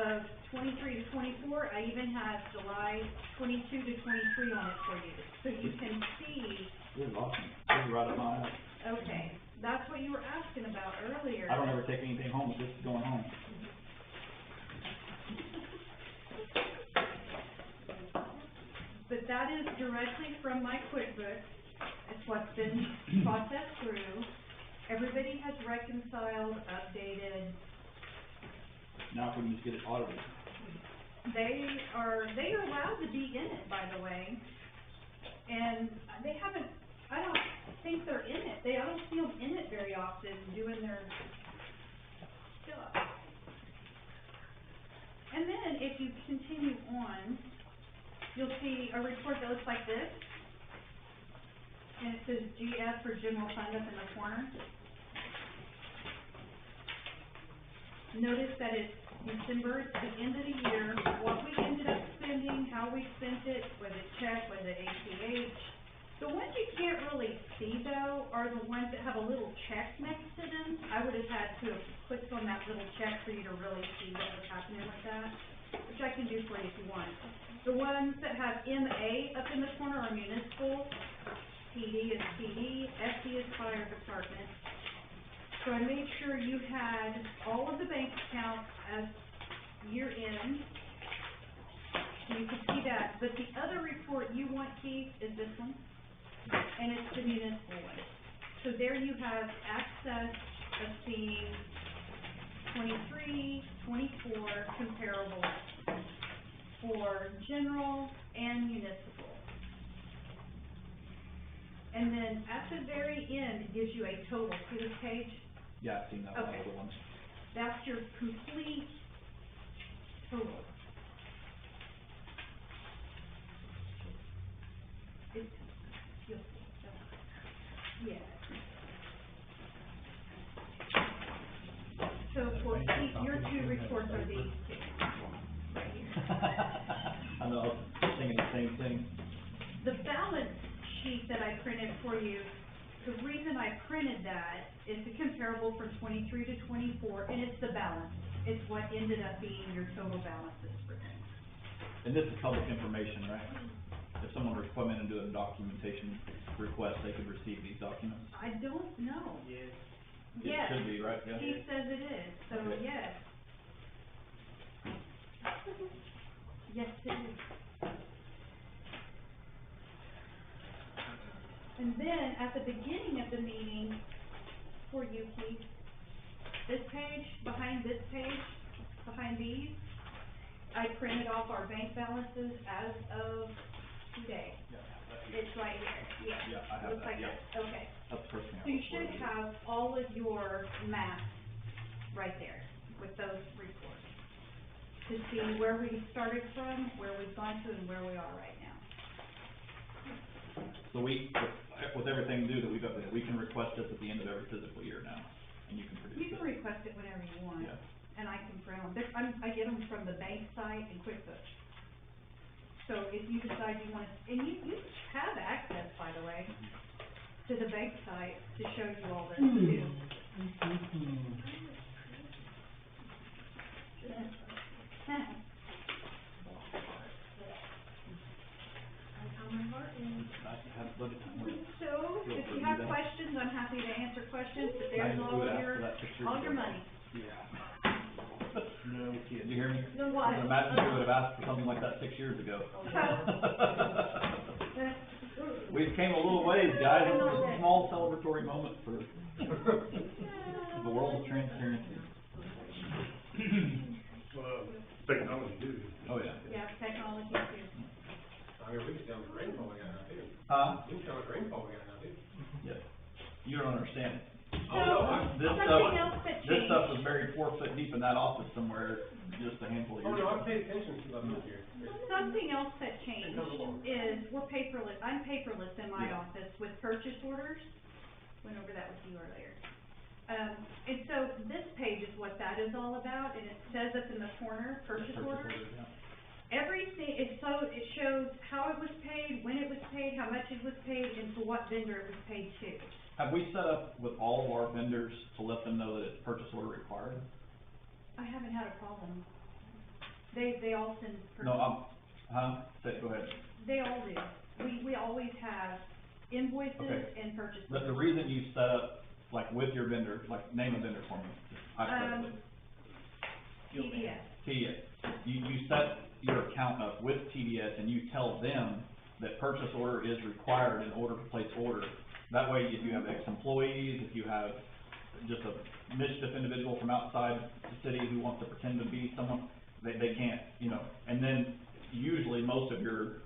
of 23 to 24. I even have July 22 to 23 on it for you, so you can see. This is awesome, this is right up my alley. Okay, that's what you were asking about earlier. I don't ever take anything home, it's just going home. But that is directly from my QuickBooks. It's what's been processed through. Everybody has reconciled, updated. Now if we can just get it audited. They are allowed to be in it, by the way. And they haven't, I don't think they're in it. I don't see them in it very often doing their stuff. And then if you continue on, you'll see a report that looks like this. And it says GF for general fund up in the corner. Notice that it's December, it's the end of the year, what we ended up spending, how we spent it, was it check, was it ACH? The ones you can't really see though are the ones that have a little check next to them. I would have had to have clicked on that little check for you to really see what was happening with that, which I can do for you if you want. The ones that have MA up in the corner are municipal, PD is PD, FD is fire department. So I made sure you had all of the bank accounts as year end. So you can see that, but the other report you want, Keith, is this one, and it's the municipal one. So there you have access of seeing 23, 24 comparable for general and municipal. And then at the very end, it gives you a total. See this page? Yeah, I've seen that one, Okay. other ones. That's your complete total. It's, you'll see, yeah. So for each, your 2 reports are these 2, right here. I know, I was thinking the same thing. The balance sheet that I printed for you, the reason I printed that is the comparable from 23 to 24, and it's the balance. It's what ended up being your total balances for them. And this is public information, right? If someone were to come in and do a documentation request, they could receive these documents? I don't know. Yes. Yes. It should be, right, yeah? He says it is, so Okay. yes. Yes, it is. And then, at the beginning of the meeting, for you, Keith, this page, behind this page, behind these, I printed off our bank balances as of today. Yeah, It's right here, yeah. Yeah, I have Looks that, like yeah. this, okay. That's the first thing So I you looked should for. have all of your math right there with those reports. to see where we started from, where we've gone to, and where we are right now. So with everything new that we've updated, we can request this at the end of every physical year now, and you can produce You it. can request it whenever you want, Yeah. and I can print them. I get them from the bank site and QuickBooks. So if you decide you wanna, and you have access, by the way, to the bank site to show you all this too. Nice to have budget time with it. So, Feel if free you to have do that. questions, I'm happy to answer questions, but Nice there's to all do that your, for that 6 years all your ago. money. Yeah. No kidding. Did you hear me? No what? I can imagine you would have asked for something like that 6 years ago. We've came a little ways, guys. This is a small celebratory moment for the world of transparency. Technology too. Oh, yeah. Yeah, technology too. I mean, we can tell the rainfall we got now too. Huh? We can tell the rainfall we got now too. Yeah. You don't understand. So, This something else that This stuff changed, was buried 4 foot deep in that office somewhere just a handful of Oh, years no, ago. I've paid attention since I've moved here. something else that changed is we're paperless, I'm paperless in my Yeah. office with purchase orders. Went over that with you earlier. And so this page is what that is all about, and it says up in the corner, purchase orders. Yeah. Everything, it shows how it was paid, when it was paid, how much it was paid, and to what vendor it was paid to. Have we set up with all of our vendors to let them know that it's purchase order required? I haven't had a problem. They all send purchase. No, go ahead. They all do. We always have invoices Okay. and purchase The orders. reason you set up, like, with your vendor, like, name a vendor for me, just hypothetically. TDS. TDS. You set your account up with TDS and you tell them that purchase order is required in order to place order. That way, if you have ex-employees, if you have just a mischief individual from outside the city who wants to pretend to be someone, they can't, you know. And then usually most of your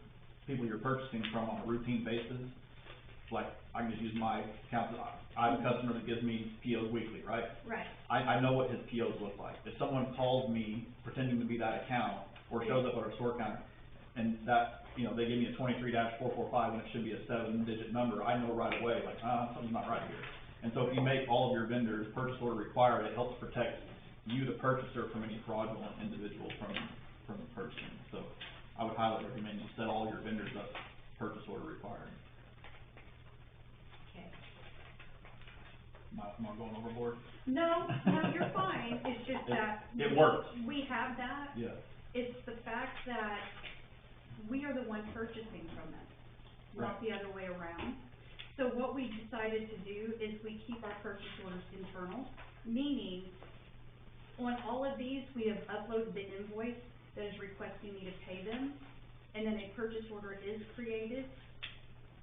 people you're purchasing from on a routine basis, like, I can just use my account, I have a customer that gives me POs weekly, right? Right. I know what his POs look like. If someone calls me pretending to be that account, or shows up at our store counter, and that, you know, they give me a 23-445 when it should be a 7-digit number, I know right away, like, something's not right here. And so if you make all of your vendors purchase order required, it helps protect you, the purchaser, from any fraudulent individual from purchasing. So I would highly recommend you set all your vendors up purchase order required. Okay. Am I going overboard? No, you're fine. It's just that. It works. We have that. Yeah. It's the fact that we are the one purchasing from them, not the other way around. So what we decided to do is we keep our purchase orders internal, meaning on all of these, we have uploaded the invoice that is requesting me to pay them, and then a purchase order is created,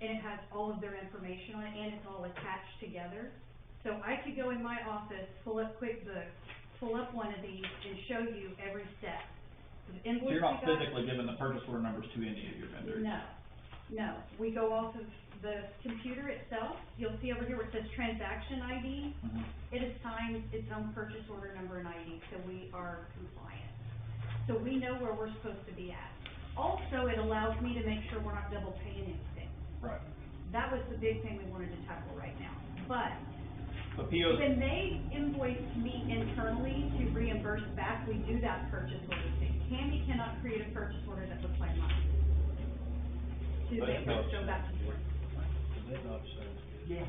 and it has all of their information on it, and it's all attached together. So I could go in my office, pull up QuickBooks, pull up one of these, and show you every step. The So invoice you're not we got- physically giving the purchase order numbers to any of your vendors? No, we go off of the computer itself. You'll see over here where it says transaction ID. Mhm. It assigns its own purchase order number and ID, so we are compliant. So we know where we're supposed to be at. Also, it allows me to make sure we're not double paying anything. Right. That was the big thing we wanted to tackle right now. But So POs, when they invoice me internally to reimburse back, we do that purchase order thing. Candy cannot create a purchase order that looks like mine. To But make no, it so back and forth. Yeah.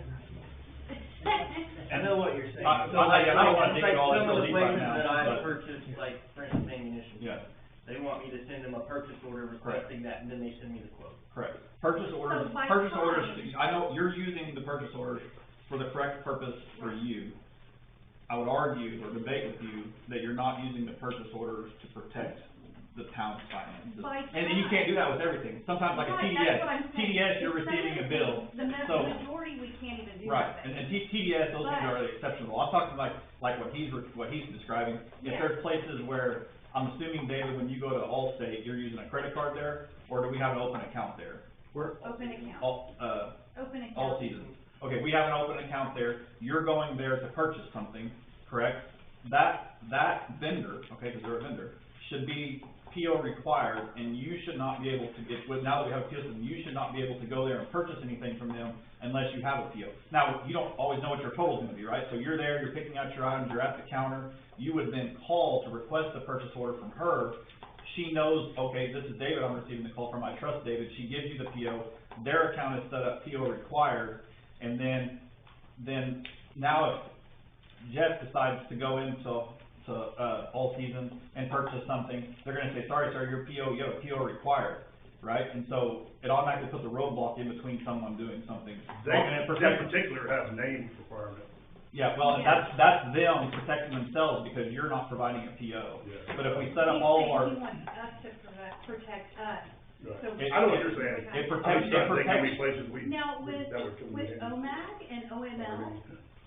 I know what you're saying. I don't wanna dig into all this real deep right now, Some of the places that I but- purchased, like, for instance, ammunition. yeah, They want me to send them a purchase order requesting that, and then they send me the quote. correct. Purchase orders, So by purchase orders, time- I know you're using the purchase orders for the correct purpose for you. I would argue or debate with you that you're not using the purchase orders to protect the town's finances. By And you can't do that with everything. Sometimes like a Right, TDS, that's what I'm saying. TDS, you're It's some receiving of a the bill, things, The so. majority, we can't even do Right, that. and TDS, those things But- are exceptional. I'm talking like what he's describing. If Yeah. there's places where, I'm assuming, David, when you go to Allstate, you're using a credit card there, or do we have an open account there? Open account, open account. All seasons. Okay, we have an open account there. You're going there to purchase something, correct? That vendor, okay, because they're a vendor, should be PO required, and you should not be able to get, now that we have a PO system, you should not be able to go there and purchase anything from them unless you have a PO. Now, you don't always know what your total's gonna be, right? So you're there, you're picking out your items, you're at the counter, you would then call to request a purchase order from her. She knows, okay, this is David I'm receiving the call from, I trust David, she gives you the PO, their account is set up PO required, and then now if Jeff decides to go into all season and purchase something, they're gonna say, sorry, sir, your PO, you have a PO required, right? And so it automatically puts a roadblock in between someone doing something. That particular has name requirement. Yeah, well, and Yeah. that's them protecting themselves because you're not providing a PO. Yeah. But if we set up all of our, He wants us to protect us. Right. So- I know what you're saying. It I'm protects, just trying to think how many it places we. Now, with that would come in. OMAG and OML,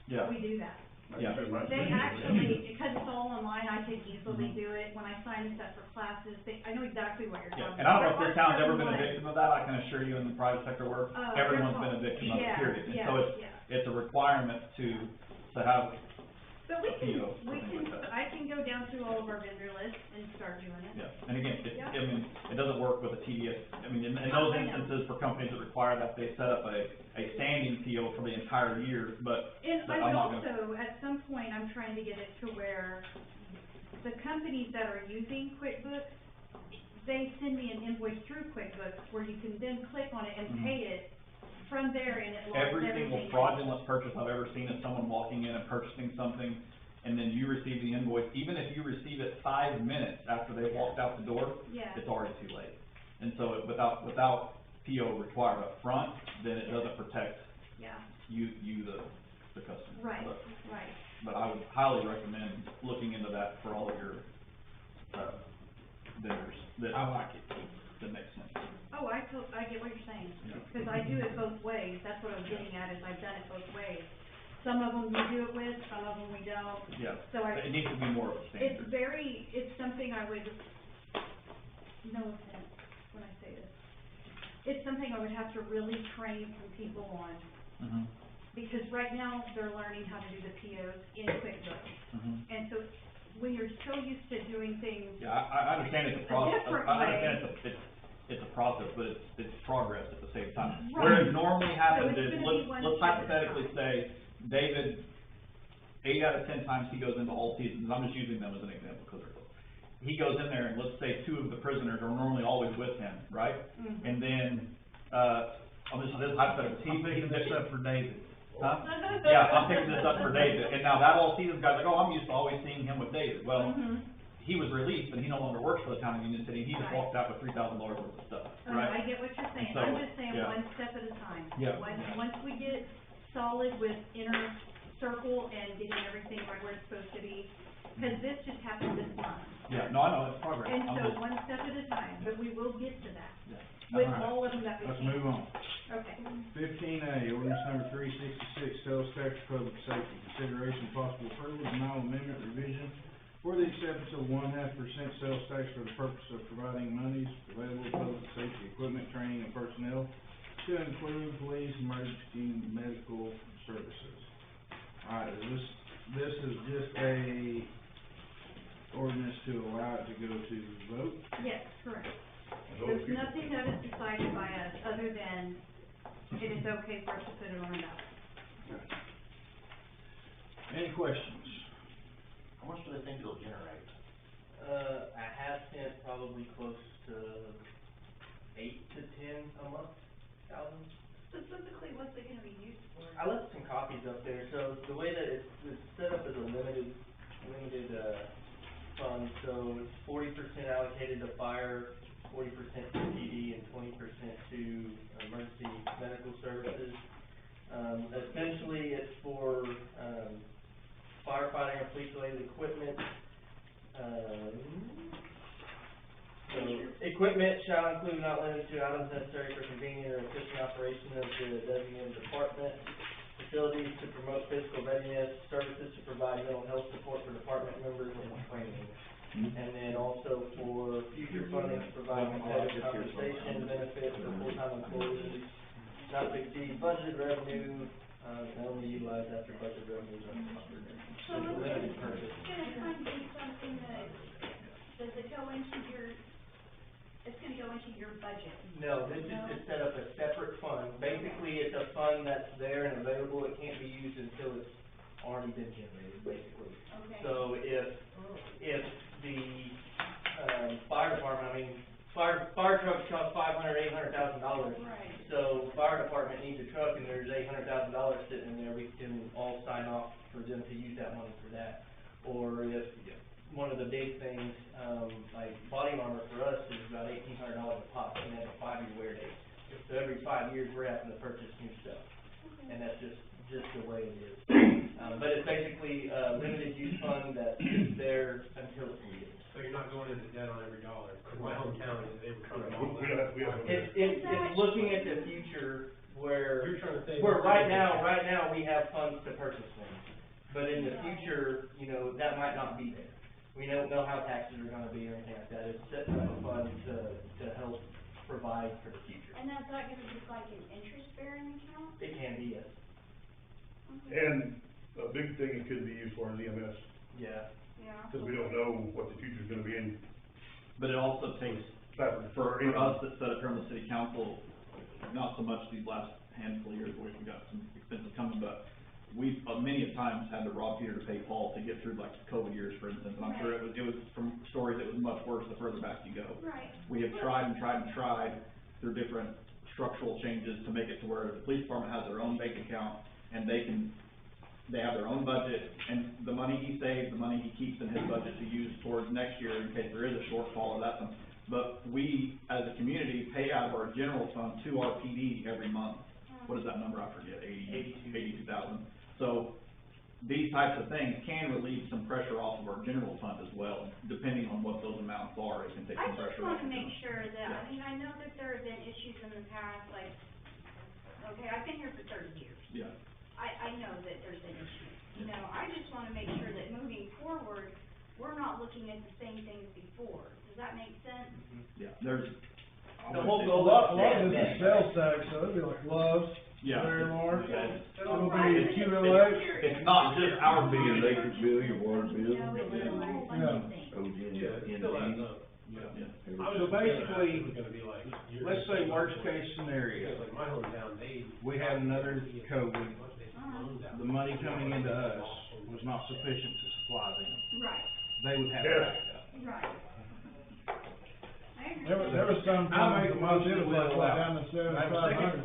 yeah, we do that. yeah. They actually, because it's all online, I can easily do it. When I sign this up for classes, I know exactly what you're Yeah, talking and I don't know about. if this town's ever been a victim of that, I can assure you in the private sector work, Oh, everyone's that's been a victim of it, yeah, period. And yeah, so yeah. it's a requirement to have, But we can, PO, we something can, like that. I can go down through all of our vendor lists and start doing it. yeah, and again, Yeah. I mean, it doesn't work with a TDS, I mean, in Oh, those I know. instances for companies that require that, they set up a standing PO for the entire year, but And But I I'm would not gonna- also, at some point, I'm trying to get it to where the companies that are using QuickBooks, they send me an invoice through QuickBooks where you can then click on it and Mhm. pay it from there and it logs every everything. single in. fraudulent purchase I've ever seen is someone walking in and purchasing something, and then you receive the invoice, even if you receive it 5 minutes after they walked out the door, Yeah. it's already too late. And so without PO required up front, then it doesn't protect Yeah, you, the customer. right, right. But I would highly recommend looking into that for all of your, vendors, that makes sense. Oh, I get what you're saying, Yeah. because I do it both ways, that's what I was getting at, is I've done it both ways. Some of them we do it with, some of them we don't, Yeah, so it needs to be more of a standard. it's something I would, no offense when I say this, it's something I would have to really train some people on, Mhm, because right now, they're learning how to do the POs in QuickBooks. mhm. And so, when you're so used to doing things, Yeah, I understand it's a process, different I way. understand it's a process, but it's progress at the same time. Right. Where it normally happens So it's is, gonna be one let's step at a hypothetically time. say, David, 8 out of 10 times he goes into all seasons, I'm just using them as an example, because they're close. He goes in there and let's say 2 of the prisoners are normally always with him, right? Mhm. And then, I'm just, this is hypothetical. I'm picking this up for David. Huh? Yeah, I'm picking this up for David, and now that all seasons guy's like, oh, I'm used to always seeing him with David. Well, Mhm. he was released, and he no longer works for the town of Union City, he just Right. walked out with $3,000 worth of stuff, Oh, right? I get what you're saying, So, I'm just saying yeah. one step at a time. Yeah. Once we get solid with inner circle and getting everything right where it's supposed to be, cause this just happened this month. Yeah, no, I know, it's progress. And I'm so, just- one step at a time, but we will get to that, yeah. with Alright. all of them that we can. Let's move on. Okay. 15A, ordinance number 366, sales tax public safety, consideration possible approval, denial amendment revision for the acceptance of 0.5% sales tax for the purpose of providing monies available to public safety equipment, training, and personnel to include police, emergency, medical services. Alright, this is just a ordinance to allow it to go to vote? Yes, correct. Those There's people- nothing that is decided by us, other than it is okay for us to put it on the ballot. Any questions? How much do they think it'll generate? I have spent probably close to 8 to 10 a month, thousand. Specifically, what's it gonna be used for? I left some copies up there, so the way that it's set up as a limited, fund, so it's 40% allocated to fire, 40% to PD, and 20% to emergency medical services. Essentially, it's for, firefighting or police-related equipment. So, equipment shall include not limited to items necessary for convenient or efficient operation of the designated department, facilities to promote physical readiness, services to provide mental health support for department members, and training. And then also for future funding to provide competitive compensation benefits for full-time employees, not to exceed budget revenue, and only utilized after budget revenues are covered. So It's a limited it's purpose. gonna kind of be something that Does it go into your, it's gonna go into your budget? No, this is to set up a separate fund. Basically, it's a fund that's there and available. It can't be used until it's already been generated, basically. Okay. So if the, fire department, I mean, fire trucks cost $500,000, $800,000. Right. So fire department needs a truck and there's $800,000 sitting in there, we can all sign off for them to use that money for that. Or if, one of the big things, like body armor for us is about $1,800 a pop, and they have a 5-year wear date. So every 5 years, we're having to purchase new stuff, and that's just the way it is. But it's basically a limited use fund that is there until it's needed. So you're not going into debt on every dollar. In my hometown, they were trying to model We that. don't have. It's looking at the future where, You're trying to save. where right now we have funds to purchase things. But in the future, you know, that might not be there. We don't know how taxes are gonna be or anything like that. It's setting up a fund to help provide for the future. And that's not gonna be like an interest-bearing account? It can be, yes. And a big thing it could be used for is EMS, Yeah. Yeah. because we don't know what the future's gonna be in. But it also takes, for us that set up here on the city council, not so much these last handful of years, where we've got some expenses coming, but we've, many a times had to rob Peter to pay Paul to get through like the COVID years, for instance, and I'm sure it was from stories, it was much worse the further back you go. Right. We have tried through different structural changes to make it to where the police department has their own bank account, and they have their own budget, and the money he saves, the money he keeps in his budget to use towards next year in case there is a shortfall or that something. But we, as a community, pay out of our general fund to our PD every month. What is that number? I forget, 82,000. So these types of things can relieve some pressure off of our general fund as well, depending on what those amounts are, it can take some pressure off. I just wanna make sure that, I mean, I know that there have been issues in the past, like, okay, I've been here for 30 years. Yeah. I know that there's been issues, you know, I just wanna make sure that moving forward, we're not looking at the same things before. Does that make sense? Yeah, there's. The whole goal A lot is of this is sales tax, so it'd be like gloves, Yeah. very large. Yeah. It'll be a QLA. It's not just our Be your bill. electric bill, your water bill. You know, it's a whole bunch of things. OG&E. Yeah, it still adds up. So basically, It's gonna be like, let's say worst case scenario, Like my hometown, we had another COVID, the money coming into us was not sufficient to supply them. Right, They would have Yes. backup. right. I agree. There was some times the month it was like down to $7,500.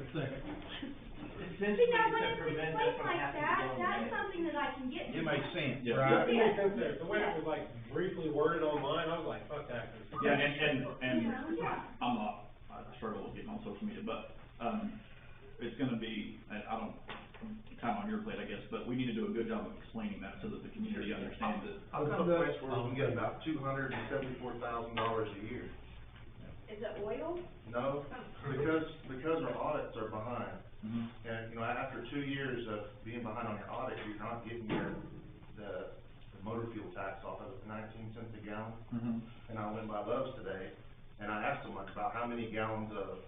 See, now, when it's explained like that, that's something that I can get It to. makes sense, Yeah. right? The way it was like briefly worded online, I was like, fuck taxes. Yeah, and You know, yeah. I struggle with getting on social media, but, it's gonna be, I'm kind of on your plate, I guess, but we need to do a good job of explaining that so that the community understands it. I was at a place where we can get about $274,000 a year. Is it oil? No, because our audits are behind. Mhm. And, you know, after 2 years of being behind on your audit, you're not getting the motor fuel tax off of it, 19 cents a gallon. Mhm. And I went by Love's today, and I asked them like about how many gallons of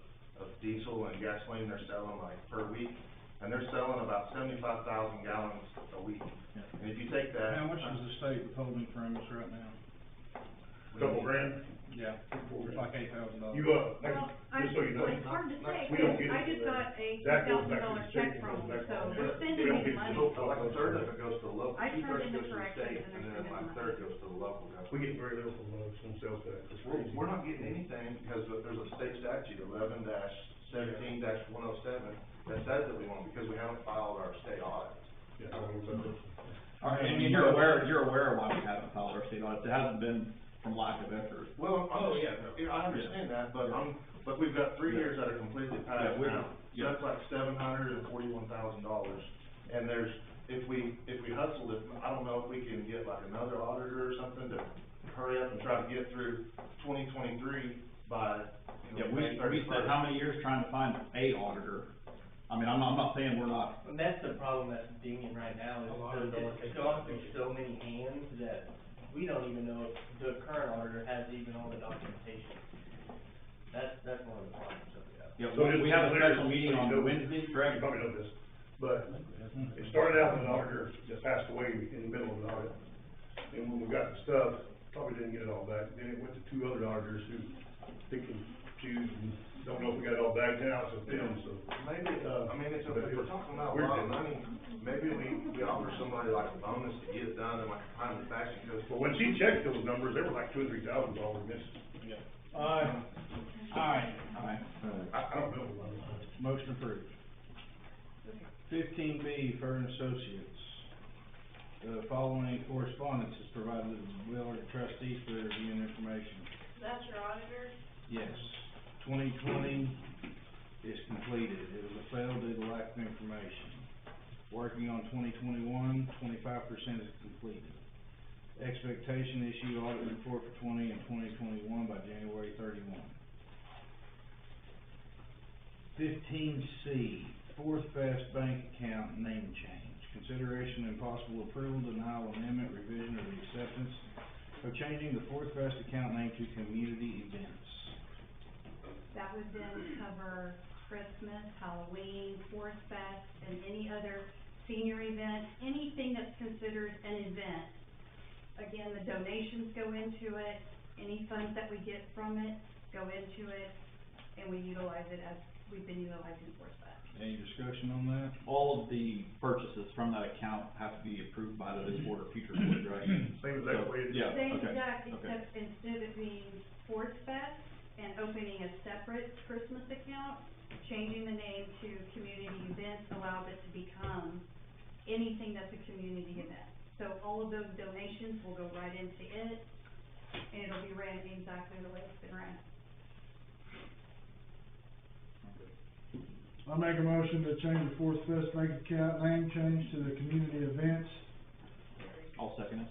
diesel and gasoline they're selling like per week. And they're selling about 75,000 gallons a week. Yeah. And if you take that. How much is the state withholding from us right now? Couple grand, Yeah, it's like $8,000. you, Well, just so you know. it's hard to say, We don't get I it. just got a That goes back to $2,000 the check state, from goes them, back so to- we're we spending don't the get money. So like a third of it goes to the local, I 2/3 turned in the goes to the corrections state, and and they're then spending like the a third goes to the local government. We get very little from sales tax, it's crazy. We're not getting anything because there's a state statute, 11-17-107, that says that we won't, because we haven't filed our state audit. Yeah, I don't know what that is. All right, and you're aware of why we haven't filed our state audits, it hasn't been from lack of effort. Well, Oh, yeah, no. I understand that, but but we've got 3 years that are completely passed now. So that's like $741,000. And if we hustled it, I don't know if we can get like another auditor or something to hurry up and try to get through 2023 by, Yeah, May we spent 31st. how many years trying to find a auditor? I mean, I'm not saying we're not, And that's the problem that's dinging right now, is A lot of them it's gone through so many hands that we don't even know if the current auditor has even all the documentation. That's one of the problems that we have. yeah, So just we have a to be clear, special meeting on Wednesday, You correct? probably know this, but it started out with an auditor that passed away in the middle of an audit. And when we got the stuff probably didn't get it all back, then it went to two other auditors who picked and choose, and don't know if we got it all back now, it's a film, so. Maybe, I mean, if we're talking about a lot of money, maybe we offer somebody like a bonus to get it done in like a timely fashion, because. Well, when she checked those numbers, they were like $2,000 or $3,000 missing. Aye. Aye. I don't know. Motion approved. 15B, Fern Associates. The following correspondence is provided to the Willard Trustees for their review and information. That's your auditor? Yes. 2020 is completed. It was a fail due to lack of information. Working on 2021, 25% is completed. Expectation issue audit report for 20 and 2021 by January 31. 15C, Fourth Fest Bank account name change. Consideration and possible approval, denial, amendment, revision, or the acceptance of changing the Fourth Fest account name to community events. That would then cover Christmas, Halloween, Fourth Fest, and any other senior event, anything that's considered an event. Again, the donations go into it, any funds that we get from it go into it, and we utilize it as we've been utilizing Fourth Fest. Any discussion on that? All of the purchases from that account have to be approved by this board or future board, right? Same exact way it is. Yeah, Same okay, exact, okay. except instead of being Fourth Fest and opening a separate Christmas account, changing the name to community events allows it to become anything that's a community event. So all of those donations will go right into it, and it'll be ran exactly the way it's been ran. I make a motion to change the Fourth Fest bank account name change to the community events. I'll second it.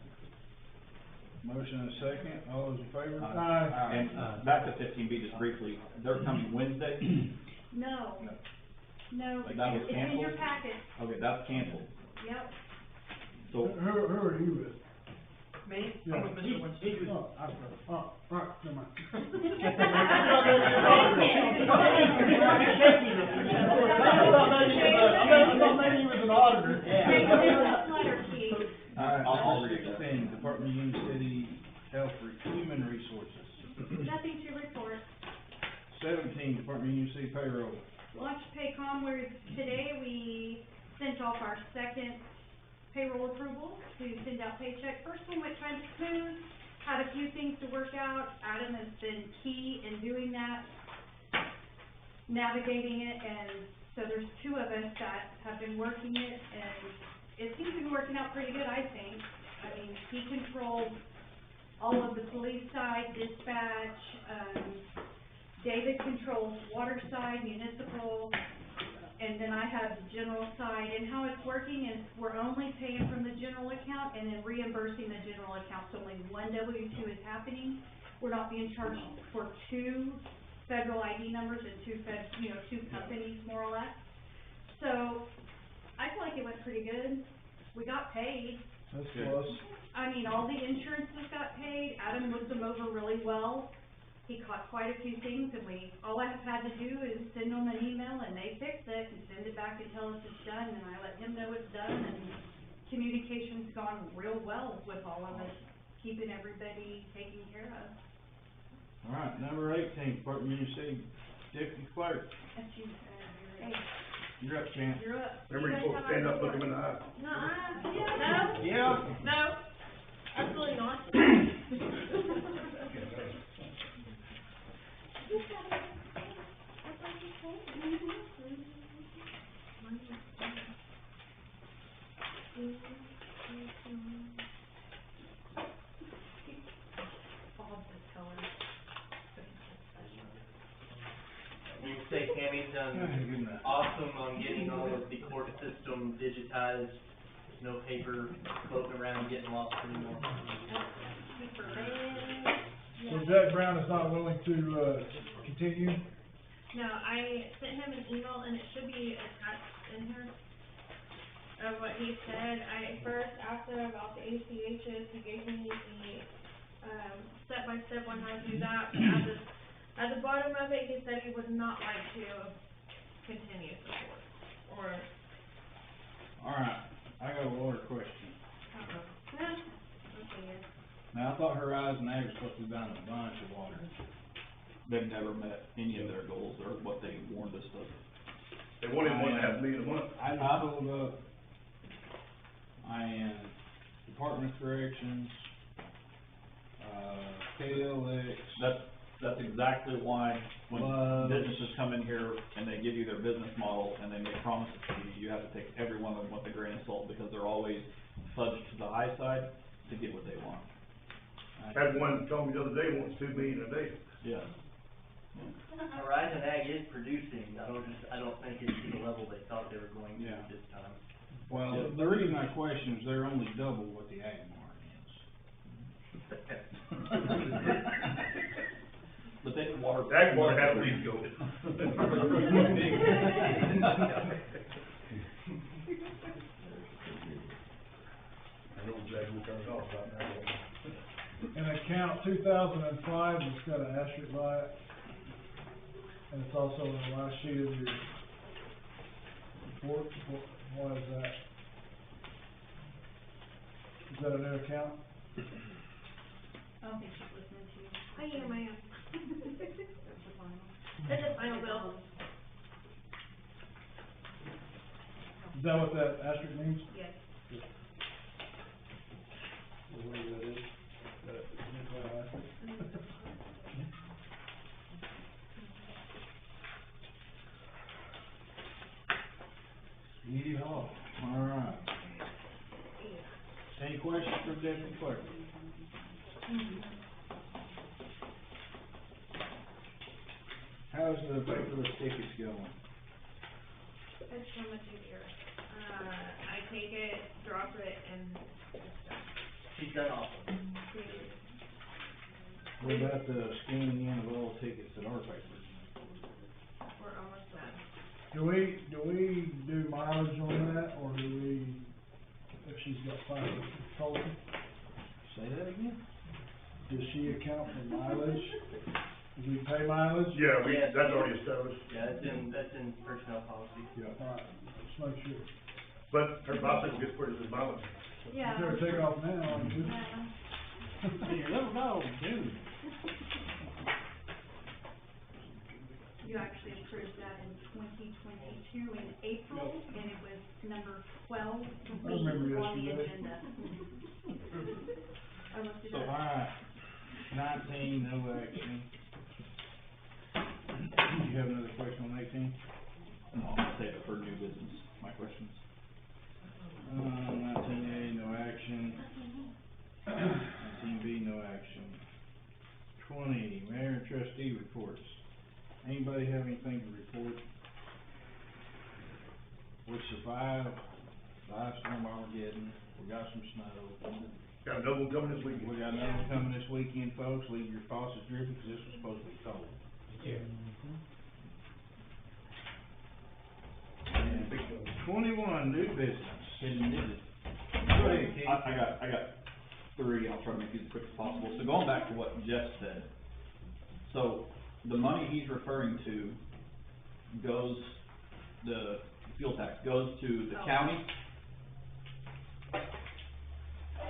Motion and a second, all those in favor? Aye. And, back to 15B just briefly, they're coming Wednesday? No, no, Like that was it's in your canceled? packet, Okay, that's canceled. yep. Who So, are you with? Me? Yeah. I'm with Mr. Winston. Oh, right, never mind. I thought maybe he was an auditor. Letter T. Alright, I'll number read that. 16, Department of Union City Health Human Resources. Nothing to report. 17, Department of Union City Payroll. Launch Paycom, where today we sent off our second payroll approval to send out paychecks. First one went kind of smooth, had a few things to work out. Adam has been key in doing that, navigating it, and so there's two of us that have been working it, and it seems to be working out pretty good, I think. I mean, he controls all of the police side, dispatch, David controls water side, municipal, and then I have the general side. And how it's working is we're only paying from the general account and then reimbursing the general account. So only one W-2 is happening. We're not being charged for two federal ID numbers and two companies, more or less. So I feel like it went pretty good. We got paid. That's close. I mean, all the insurances got paid. Adam looked them over really well. He caught quite a few things, and all I have had to do is send them an email, and they fix it, and send it back and tell us it's done, and I let him know it's done, and communication's gone real well with all of us, keeping everybody taken care of. Alright, number 18, Department of Union City Deputy Clerk. That's you, hey, You're up, Champ. you're up. Remember, you're supposed to stand up, look him in the eye. No, Yeah. no, absolutely not. You say Tammy's done awesome on getting all of the court system digitized. There's no paper floating around getting lost anymore. So Jack Brown is not willing to, continue? No, I sent him an email and it should be attached in here of what he said. I first asked him about the ACHs, he gave me the, step-by-step on how to do that. But at the bottom of it, he said he would not like to continue support, or, Alright, I got a water question. okay, Now, I thought Horizon Ag was supposed to be buying a bunch of water. They've never met any of their goals or what they warned us of. They wanted 1.5 million a month. I just pulled up, I am Department of Corrections, KLX. That's exactly why when Loves. businesses come in here and they give you their business model and they make promises to you, you have to take every one of them with a grain of salt, because they're always fudged to the high side to get what they want. Had one tell me the other day, wants 2 million a day. Yeah. Horizon Ag is producing, I don't think it's to the level they thought they were going to Yeah. at this time. Well, the reason I question is they're only double what the ag market is. But they can water. Ag board had a lead go. I know exactly what they're talking about now. An account 2005, it's got an asterisk by it. And it's also in the last sheet of your report. Why is that? Is that a new account? I don't think she's listening to you. I am. That's the final. That's the final bill. Is that what that asterisk means? Yes. What that is? Yeehaw, alright. Any questions for Deputy Clerk? How's the paperless tickets going? It's so much easier. I take it, drop it, and it's done. She's done awesome. What about the scanning in of all the tickets that are papers? We're almost done. Do we do mileage on that, or do we, if she's got 5 total, Say that again? does she account for mileage? Do we pay mileage? Yeah, Yes. that's already established. Yeah, that's in personnel policy. Yeah. Alright, just make sure. But her bicycle gets pretty good mileage. Yeah. You better take off now, aren't you? Hey, your little dog, dude. You actually approved that in 2022 in April, and it was number 12 remember on the yesterday. agenda. I looked it So, up. alright, 19, no action. You have another question on 18? No, I'm gonna save it for new business, my questions. 19A, no action. 19B, no action. 20, Mayor and Trustee reports. Anybody have anything to report? We survived Storm Armageddon, we got some snow. Got another one coming this weekend. We got another one coming this weekend, folks, leave your faucets dripping, cause this was supposed to be cold. And 21, new business. Hidden digits. Go ahead, Keith. I got 3, I'll try to make these as quick as possible. So going back to what Jeff said, so the money he's referring to goes, the fuel tax goes to the county?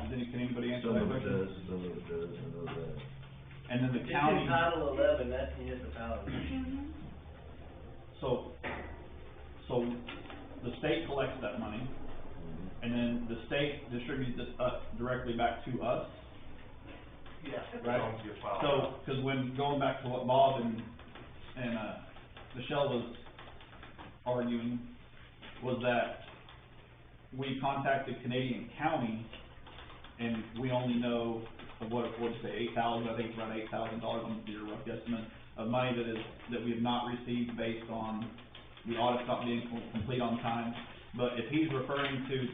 Can anybody answer Some that of it question? does, some of it does, I know that. And then the It's county, in Title 11, that's municipality. so the state collects that money, Mhm. and then the state distributes it directly back to us, Yeah. right? Belongs to your file. So, cause when, going back to what Bob and Michelle was arguing, was that we contacted Canadian County, and we only know of what you say, $8,000, I think it's around $8,000 on your rough guesstimate, of money that we have not received based on the audit not being complete on time. But if he's referring to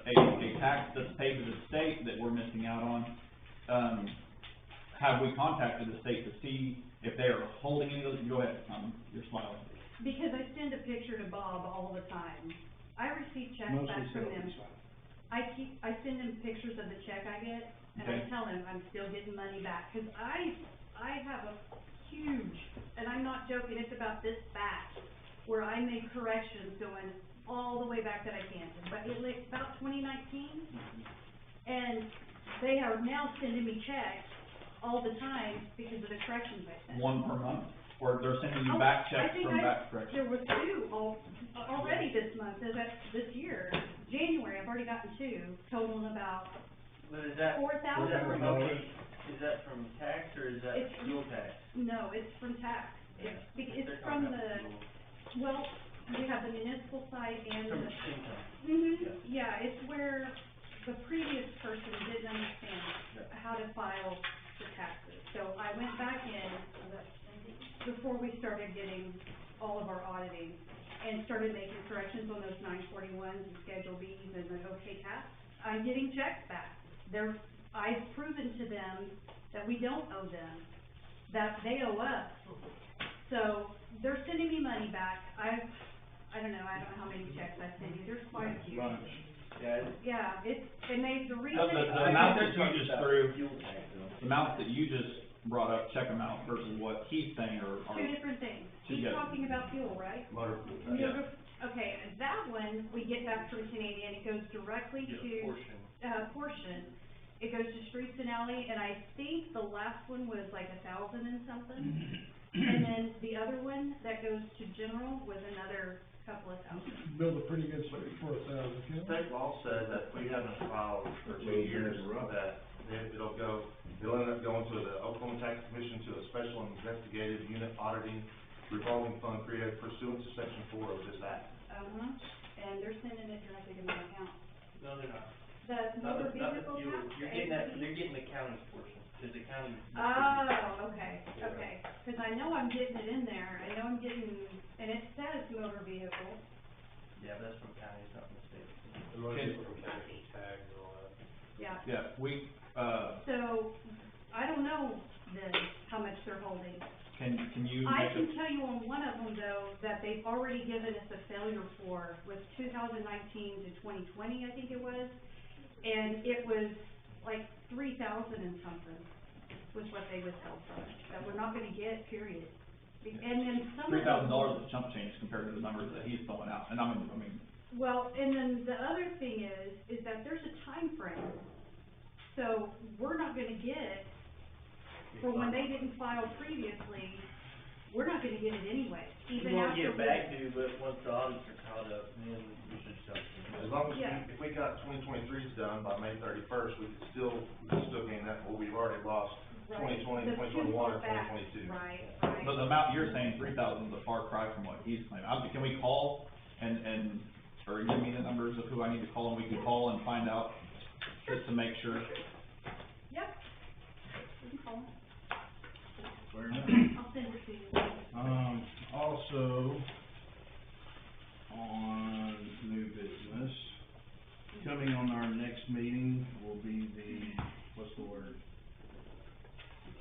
a tax that's paid to the state that we're missing out on, have we contacted the state to see if they are holding any of those? Go ahead, you're smiling. Because I send a picture to Bob all the time. I receive checks Mostly back from them. self-explanatory. I send him pictures of the check I get, and I Okay. tell him I'm still getting money back, 'cause I have a huge, and I'm not joking, it's about this fat, where I make corrections going all the way back that I can, but it was about 2019, and they are now sending me checks all the time because of the corrections I sent. One per month, or they're sending you Oh, back I checks think from back corrections? There was two already this month, this year, January, I've already gotten two, totaling about But is that, $4,000. okay, is that from tax or is that It's from- fuel tax? No, it's from tax. It's They're from talking about the, fuel. well, we have the municipal side and From the. income. Yeah, it's where the previous person didn't understand how to file the taxes. So I went back in before we started getting all of our auditing and started making corrections on those 941s and Schedule Bs and the OK tax. I'm getting checks back. I've proven to them that we don't owe them, that they owe us. So they're sending me money back. I don't know how many checks I sent you. There's quite a few. Bunch. Yeah, the reason. The amount that you just threw, the amount that you just brought up, check amount versus what he's saying are. Two different things. He's Yes. talking about fuel, right? Motor fuel. Yeah. Okay, and that one, we get back from Canadian, it goes directly Get a to, portion. portion. It goes to streets and alley, and I think the last one was like 1,000 and something. And then the other one that goes to general was another couple of thousand. Build a pretty good street for $1,000. State law said that if we haven't filed for 2 years, that it'll end up going to the Oklahoma Tax Commission to a special investigative unit auditing revolving fund created pursuant to section 4 of this act. And they're sending it directly to my account. No, they're not. The Not motor the, not vehicle the fuel, tax, you're the getting that, ATV? they're getting the county's portion, cause the county. Oh, okay, cause I know I'm getting it in there, I know I'm getting, and it says motor vehicle. Yeah, but that's from county, it's not from the state. Yeah. Yeah, So, I don't know then how much they're holding. can you I make can a, tell you on one of them though, that they've already given us a failure for, was 2019 to 2020, I think it was. And it was like 3,000 and something, was what they withheld from us, that we're not gonna get, period. And then some of them. $3,000 is chump change compared to the numbers that he's throwing out, and I mean, Well, and then the other thing is that there's a time frame. So we're not gonna get, for when they didn't file previously, we're not gonna get it anyway, even We won't after. get back to, but once the audits are caught up, then we should start. As long as Yeah. if we got 2023's done by May 31st, we could still gain that, well, we've already lost Right. 2020, The 2021, or fuel back. 2022. Right. but the amount you're saying, 3,000, is a far cry from what he's claiming. Can we call and, or give me the numbers of who I need to call, and we can call and find out, just to make sure? Yep. You can call them. Fair enough. I'll send it to you. Also, on new business, coming on our next meeting will be the, what's the word?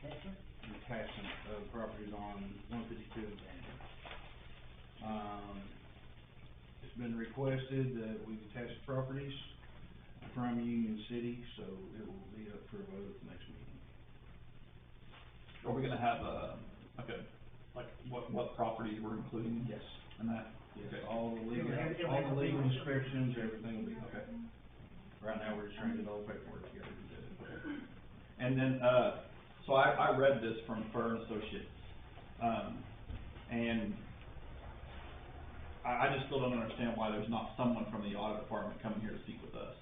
Detachment of properties on 152 and Banner. It's been requested that we detach the properties from Union City, so it will be up for a vote at the next meeting. Are we gonna have what properties we're including? Yes. In that? Yes, all the legal, It'll all have the legal a- descriptions, everything will be, okay. Right now, we're just trying to get all the paperwork together to do it. And then, so I read this from Fur and Associates, and I just still don't understand why there's not someone from the audit department coming here to speak with us.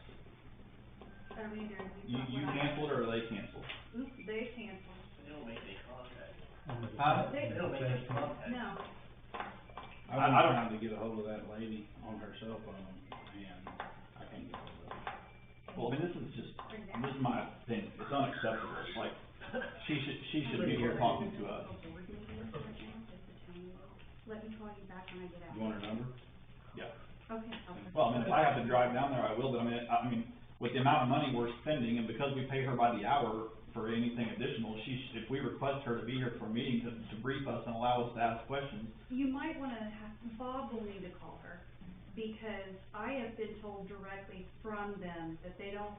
I don't either. You canceled or they canceled? They canceled. They don't make any contact. Huh? They don't make any contact. No. I've been trying to get a hold of that lady on her cell phone, and I can't get a hold of her. Well, I mean, this is my opinion, it's unacceptable, like, she should be here talking to us. Let me call you back when I get out. You want her number? Yeah. Okay. Well, I mean, if I have to drive down there, I will, but I mean, with the amount of money we're spending, and because we pay her by the hour for anything additional, if we request her to be here for a meeting to brief us and allow us to ask questions. You might wanna Bob will need to call her, because I have been told directly from them that they don't,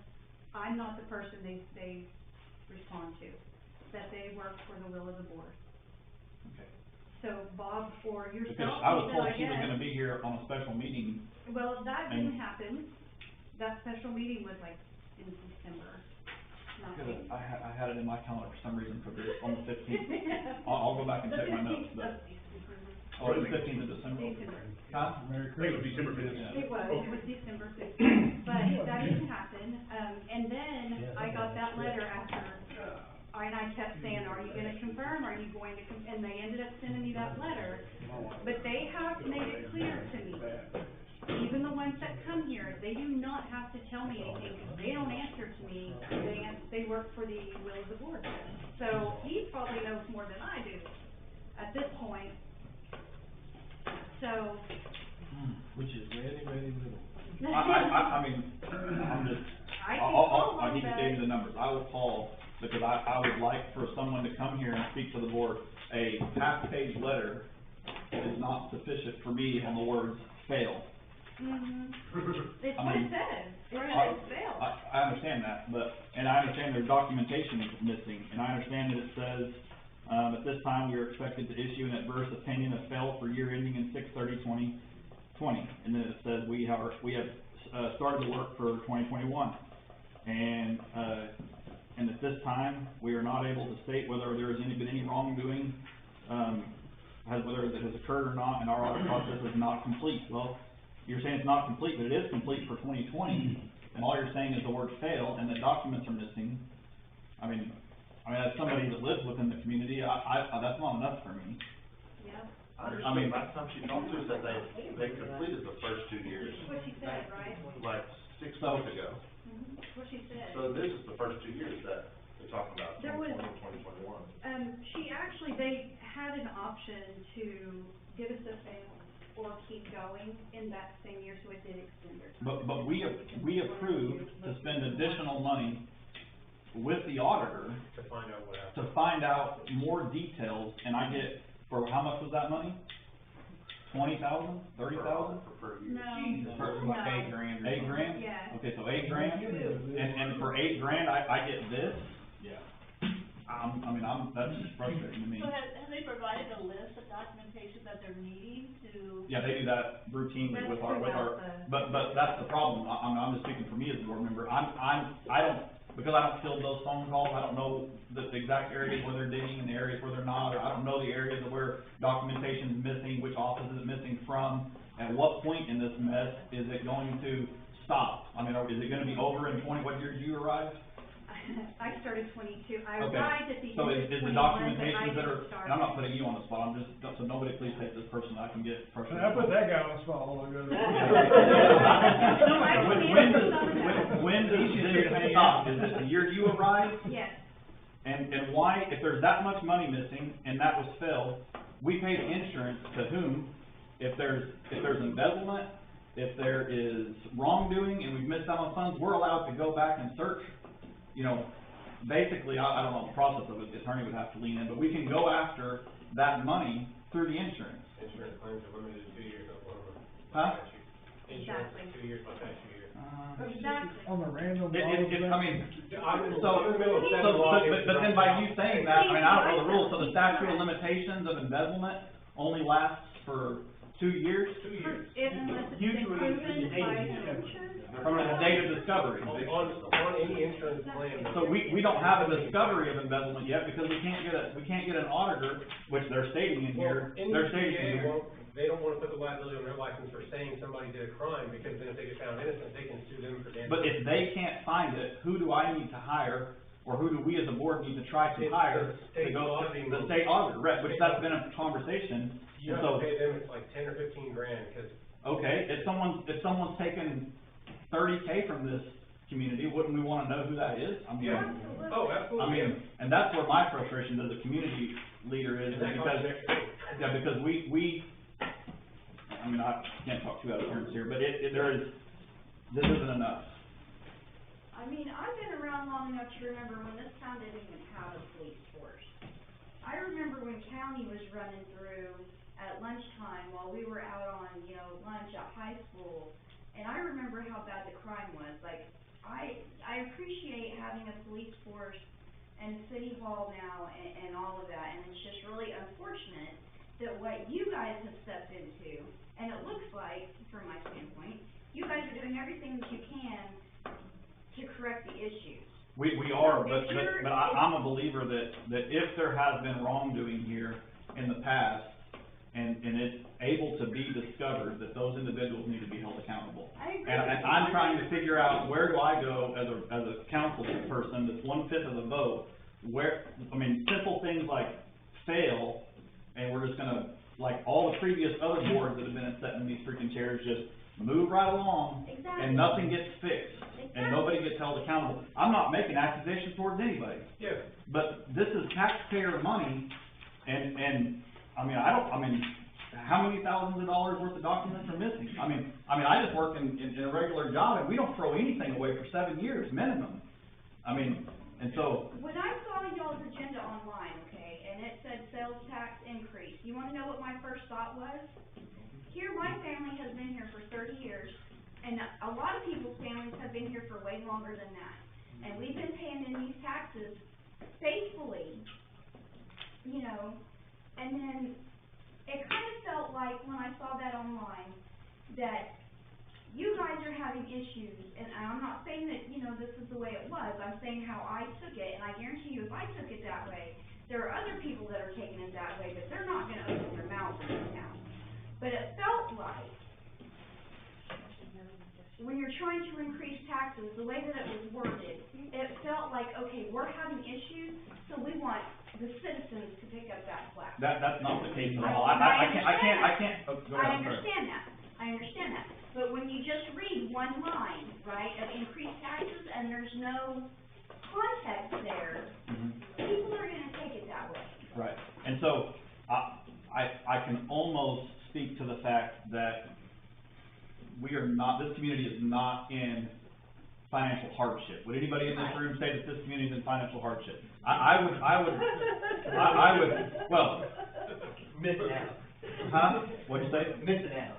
I'm not the person they respond to, that they work for the will of the board. Okay. So Bob or yourself, Because I was even, told I she was guess. gonna be here on a special meeting. Well, that And- didn't happen. That special meeting was like in December. nothing. I had it in my calendar for some reason for this, on the fifteenth. I'll go back and check my notes, but, oh, the fifteenth of December? Huh? Merry I think it was December It was December 15th, but that didn't happen, and then I got that letter after, and I kept saying, are you gonna confirm, are you going to and they ended up sending me that letter, but they have made it clear to me, even the ones that come here, they do not have to tell me anything, because they don't answer to me, they work for the will of the board. So, he probably knows more than I do at this point, so. Which is really, really little. I mean, I'm just, I can call I on need to that. give you the numbers, I will call, because I would like for someone to come here and speak to the board. A half-page letter is not sufficient for me on the words fail. It's I what mean, it says, it I- says fail. I understand that, and I understand there's documentation missing, and I understand that it says, at this time, we are expected to issue an adverse opinion of fail for year ending in 6/30/2020, and then it says we have started the work for 2021. And at this time, we are not able to state whether there has been any wrongdoing, whether it has occurred or not, and our audit process is not complete. Well, you're saying it's not complete, but it is complete for 2020, and all you're saying is the word fail, and the documents are missing. I mean, as somebody that lives within the community, that's not enough for me. Yep, I I mean- understood last time she talked to us that they completed the first 2 years, that's what she said, right? like 6 months ago. That's what she said. So this is the first 2 years that they're talking about, There was- 2020, 2021. They had an option to give us a fail or keep going in that same year, so it did extend their time. But we approved to spend additional money with the auditor To find out what happened. to find out more details, and I get, for how much was that money? 20,000, 30,000? For years. No. For No. like $8,000? $8,000? Yeah. Okay, so $8,000, and for $8,000, I get this? Yeah. That's just frustrating to me. So have they provided a list of documentation that they're needing to? Yeah, they do that routinely with our, That's but that's the problem, I'm just speaking for me as a board member, because I don't field those phone calls, I don't know the exact areas where they're digging and the areas where they're not, or I don't know the areas where documentation is missing, which office is it missing from, at what point in this mess is it going to stop? I mean, is it gonna be over in what year did you arrive? I started 22, I Okay, arrived at the end so of is the 21, but I documentation that didn't start. and I'm not putting you on the spot, I'm just, so nobody please take this person, I can get frustrated. I put that guy on the spot all ago. When does this stop? Is it the year you arrived? Yes, And why, if there's that much money missing, and that was filled, we pay the insurance to whom? If there's embezzlement, if there is wrongdoing, and we've missed out on funds, we're allowed to go back and search. You know, basically, I don't know the process of it, the attorney would have to lean in, but we can go after that money through the insurance. Insurance claims are limited to 2 years, Huh? Insurance Exactly. is 2 years, by that 2 years. exactly. On the random. I mean, I'm in so, the middle of seven lawsuits but then right by now. you saying that, I mean, I don't know the rules, so the statute of limitations of embezzlement only lasts for 2 years? 2 years. Unless it's been Usually proven it's the date by of the discovery. insurance. From the date of discovery. On any insurance claim. So we don't have a discovery of embezzlement yet, because we can't get an auditor, which they're stating in here, they're stating in here. They don't wanna put the liability on their license for saying somebody did a crime, because then if they get found innocent, they can sue them for damages. But if they can't find it, who do I need to hire, or who do we as a board need to try to It's hire the state to go, auditing. the state auditor, right, which that's been a conversation. You And have so, to pay them, it's like 10 or 15 grand, cause okay, if someone's taken $30K from this community, wouldn't we wanna know who that is? I mean, Yeah. Oh, absolutely. I mean, and that's where my frustration as a community leader is, And that because, costs an extra thing. yeah, because we, I mean, I can't talk too out of turns here, but this isn't enough. I mean, I've been around long enough to remember when this town didn't even have a police force. I remember when county was running through at lunchtime while we were out on, lunch at high school, and I remember how bad the crime was. Like, I appreciate having a police force and city hall now and all of that, and it's just really unfortunate that what you guys have stepped into, and it looks like, from my standpoint, you guys are doing everything that you can to correct the issues. We are, but If you're- I'm a believer that if there has been wrongdoing here in the past, and it's able to be discovered, that those individuals need to be held accountable. I agree. And I'm trying to figure out, where do I go as a council person that's 1/5 of the vote, simple things like fail, and we're just gonna, like all the previous other boards that have been sitting in these freaking chairs, just move right along, Exactly. and nothing gets fixed, Exactly. and nobody gets held accountable. I'm not making accusations towards anybody, Yeah. but this is taxpayer money, and, how many thousands of dollars worth of documents are missing? I just work in a regular job, and we don't throw anything away for 7 years minimum. And so, When I saw y'all's agenda online, okay, and it said sales tax increase, you wanna know what my first thought was? Here, my family has been here for 30 years, and a lot of people's families have been here for way longer than that. And we've been paying in these taxes faithfully, and then it kind of felt like, when I saw that online, that you guys are having issues, and I'm not saying that, this is the way it was, I'm saying how I took it, and I guarantee you, if I took it that way, there are other people that are taking it that way, but they're not gonna open their mouths in this town. But it felt like, when you're trying to increase taxes, the way that it was worded, it felt like, okay, we're having issues, so we want the citizens to pick up that slack. that's not the case at all. I I can't, oh, go ahead, I'm sorry. I understand that, but when you just read one line, right, of increased taxes, and there's no context there, people are gonna take it that way. Right, and so, I can almost speak to the fact that this community is not in financial hardship. Would anybody in this room say that this community is in financial hardship? I would, well. Missing out. Huh? What'd you say? Missing out.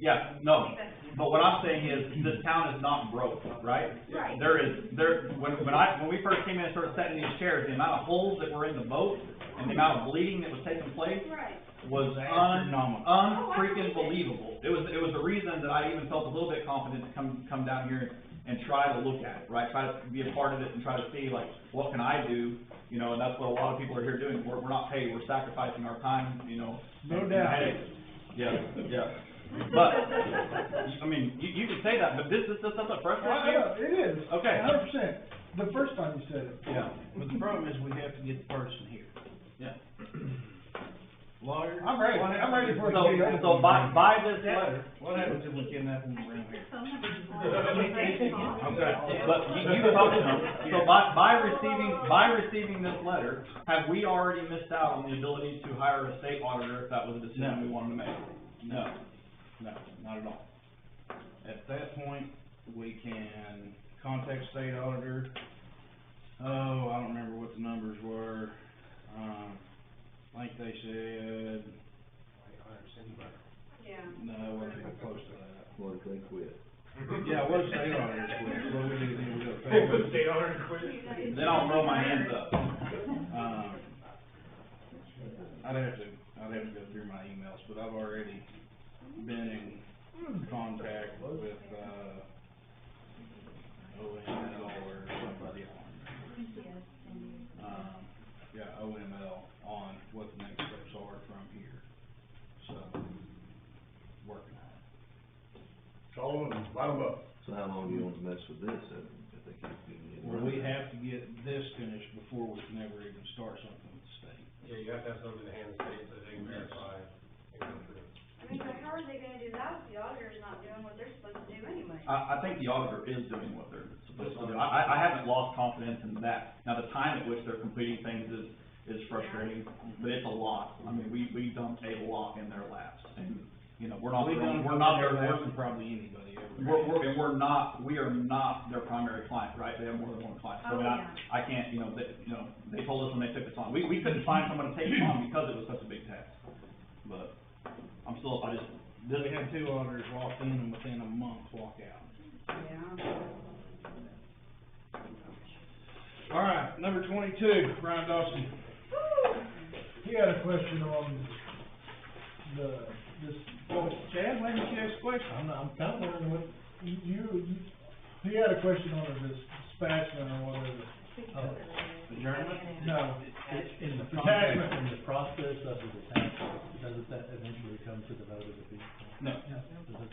Yeah, no, but what I'm saying is, this town is not broke, right? Right. When we first came in and started setting these chairs, the amount of holes that were in the boat, and the amount of bleeding that was taking place, Right. was unfreaking believable. It was the reason that I even felt a little bit confident to come down here and try to look at it, right? Try to be a part of it and try to see, like, what can I do? And that's what a lot of people are here doing. We're not paid, we're sacrificing our time, No and doubt. headaches. Yeah. But, you can say that, but this is something that frustrates you? It is. Okay. 100%. The first time you said it. Yeah, but the problem is we have to get the person here. Yeah. Lawyers. I'm ready for it to be over. So by this letter, What happens if we kidnap them around here? okay, but you talked to them, so by receiving this letter, have we already missed out on the ability to hire a state auditor if that was a decision we wanted to make? No, not at all. At that point, we can contact state auditor. Oh, I don't remember what the numbers were. I think they said, Yeah. no, it wasn't even close to that. What if they quit? Yeah, what if state auditors quit? What do we do then? We go pay What them? the state auditor quit? Then I'll throw my hands up. I'd have to go through my emails, but I've already been in contact with, OML or somebody OML on what the next steps are from here. So, working on it. Call them and light them up. So how long do you want to mess with this, if they keep getting it? Well, we have to get this finished before we can ever even start something with the state. Yeah, you have to have something in the hand of the state so they can verify and go through. But how are they gonna do that if the auditor's not doing what they're supposed to do anyway? I think the auditor is doing what they're supposed to do. I haven't lost confidence in that. Now, the time at which they're completing things is frustrating, but it's a lot. We dumped a lot in their laps, and, we're not their less than probably anybody ever. we are not their primary client, right? They have more than one client. So, I can't, they told us when they took this on, we couldn't find someone to take it on because it was such a big task. But, We had 2 auditors walk in and within a month walk out. Yeah. All right, number 22, Brian Dawson. He had a question on Chad, why didn't you ask a question? I'm kind of wondering what, he had a question on this dispatchment or whatever. Adjournment? No, It's in the Detachment. in the process of the detachment, doesn't that eventually come to the vote of the people? No, Does it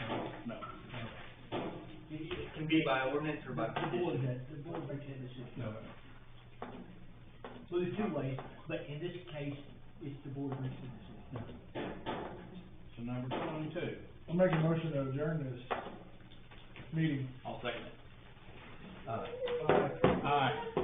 not? no. It can be by ordinance or by The board, petition. the board makes that decision. No. So there's two ways, but in this case, it's the board makes the decision. So number 22. I'll make a motion to adjourn this meeting. I'll second it. Aye. Aye. Aye.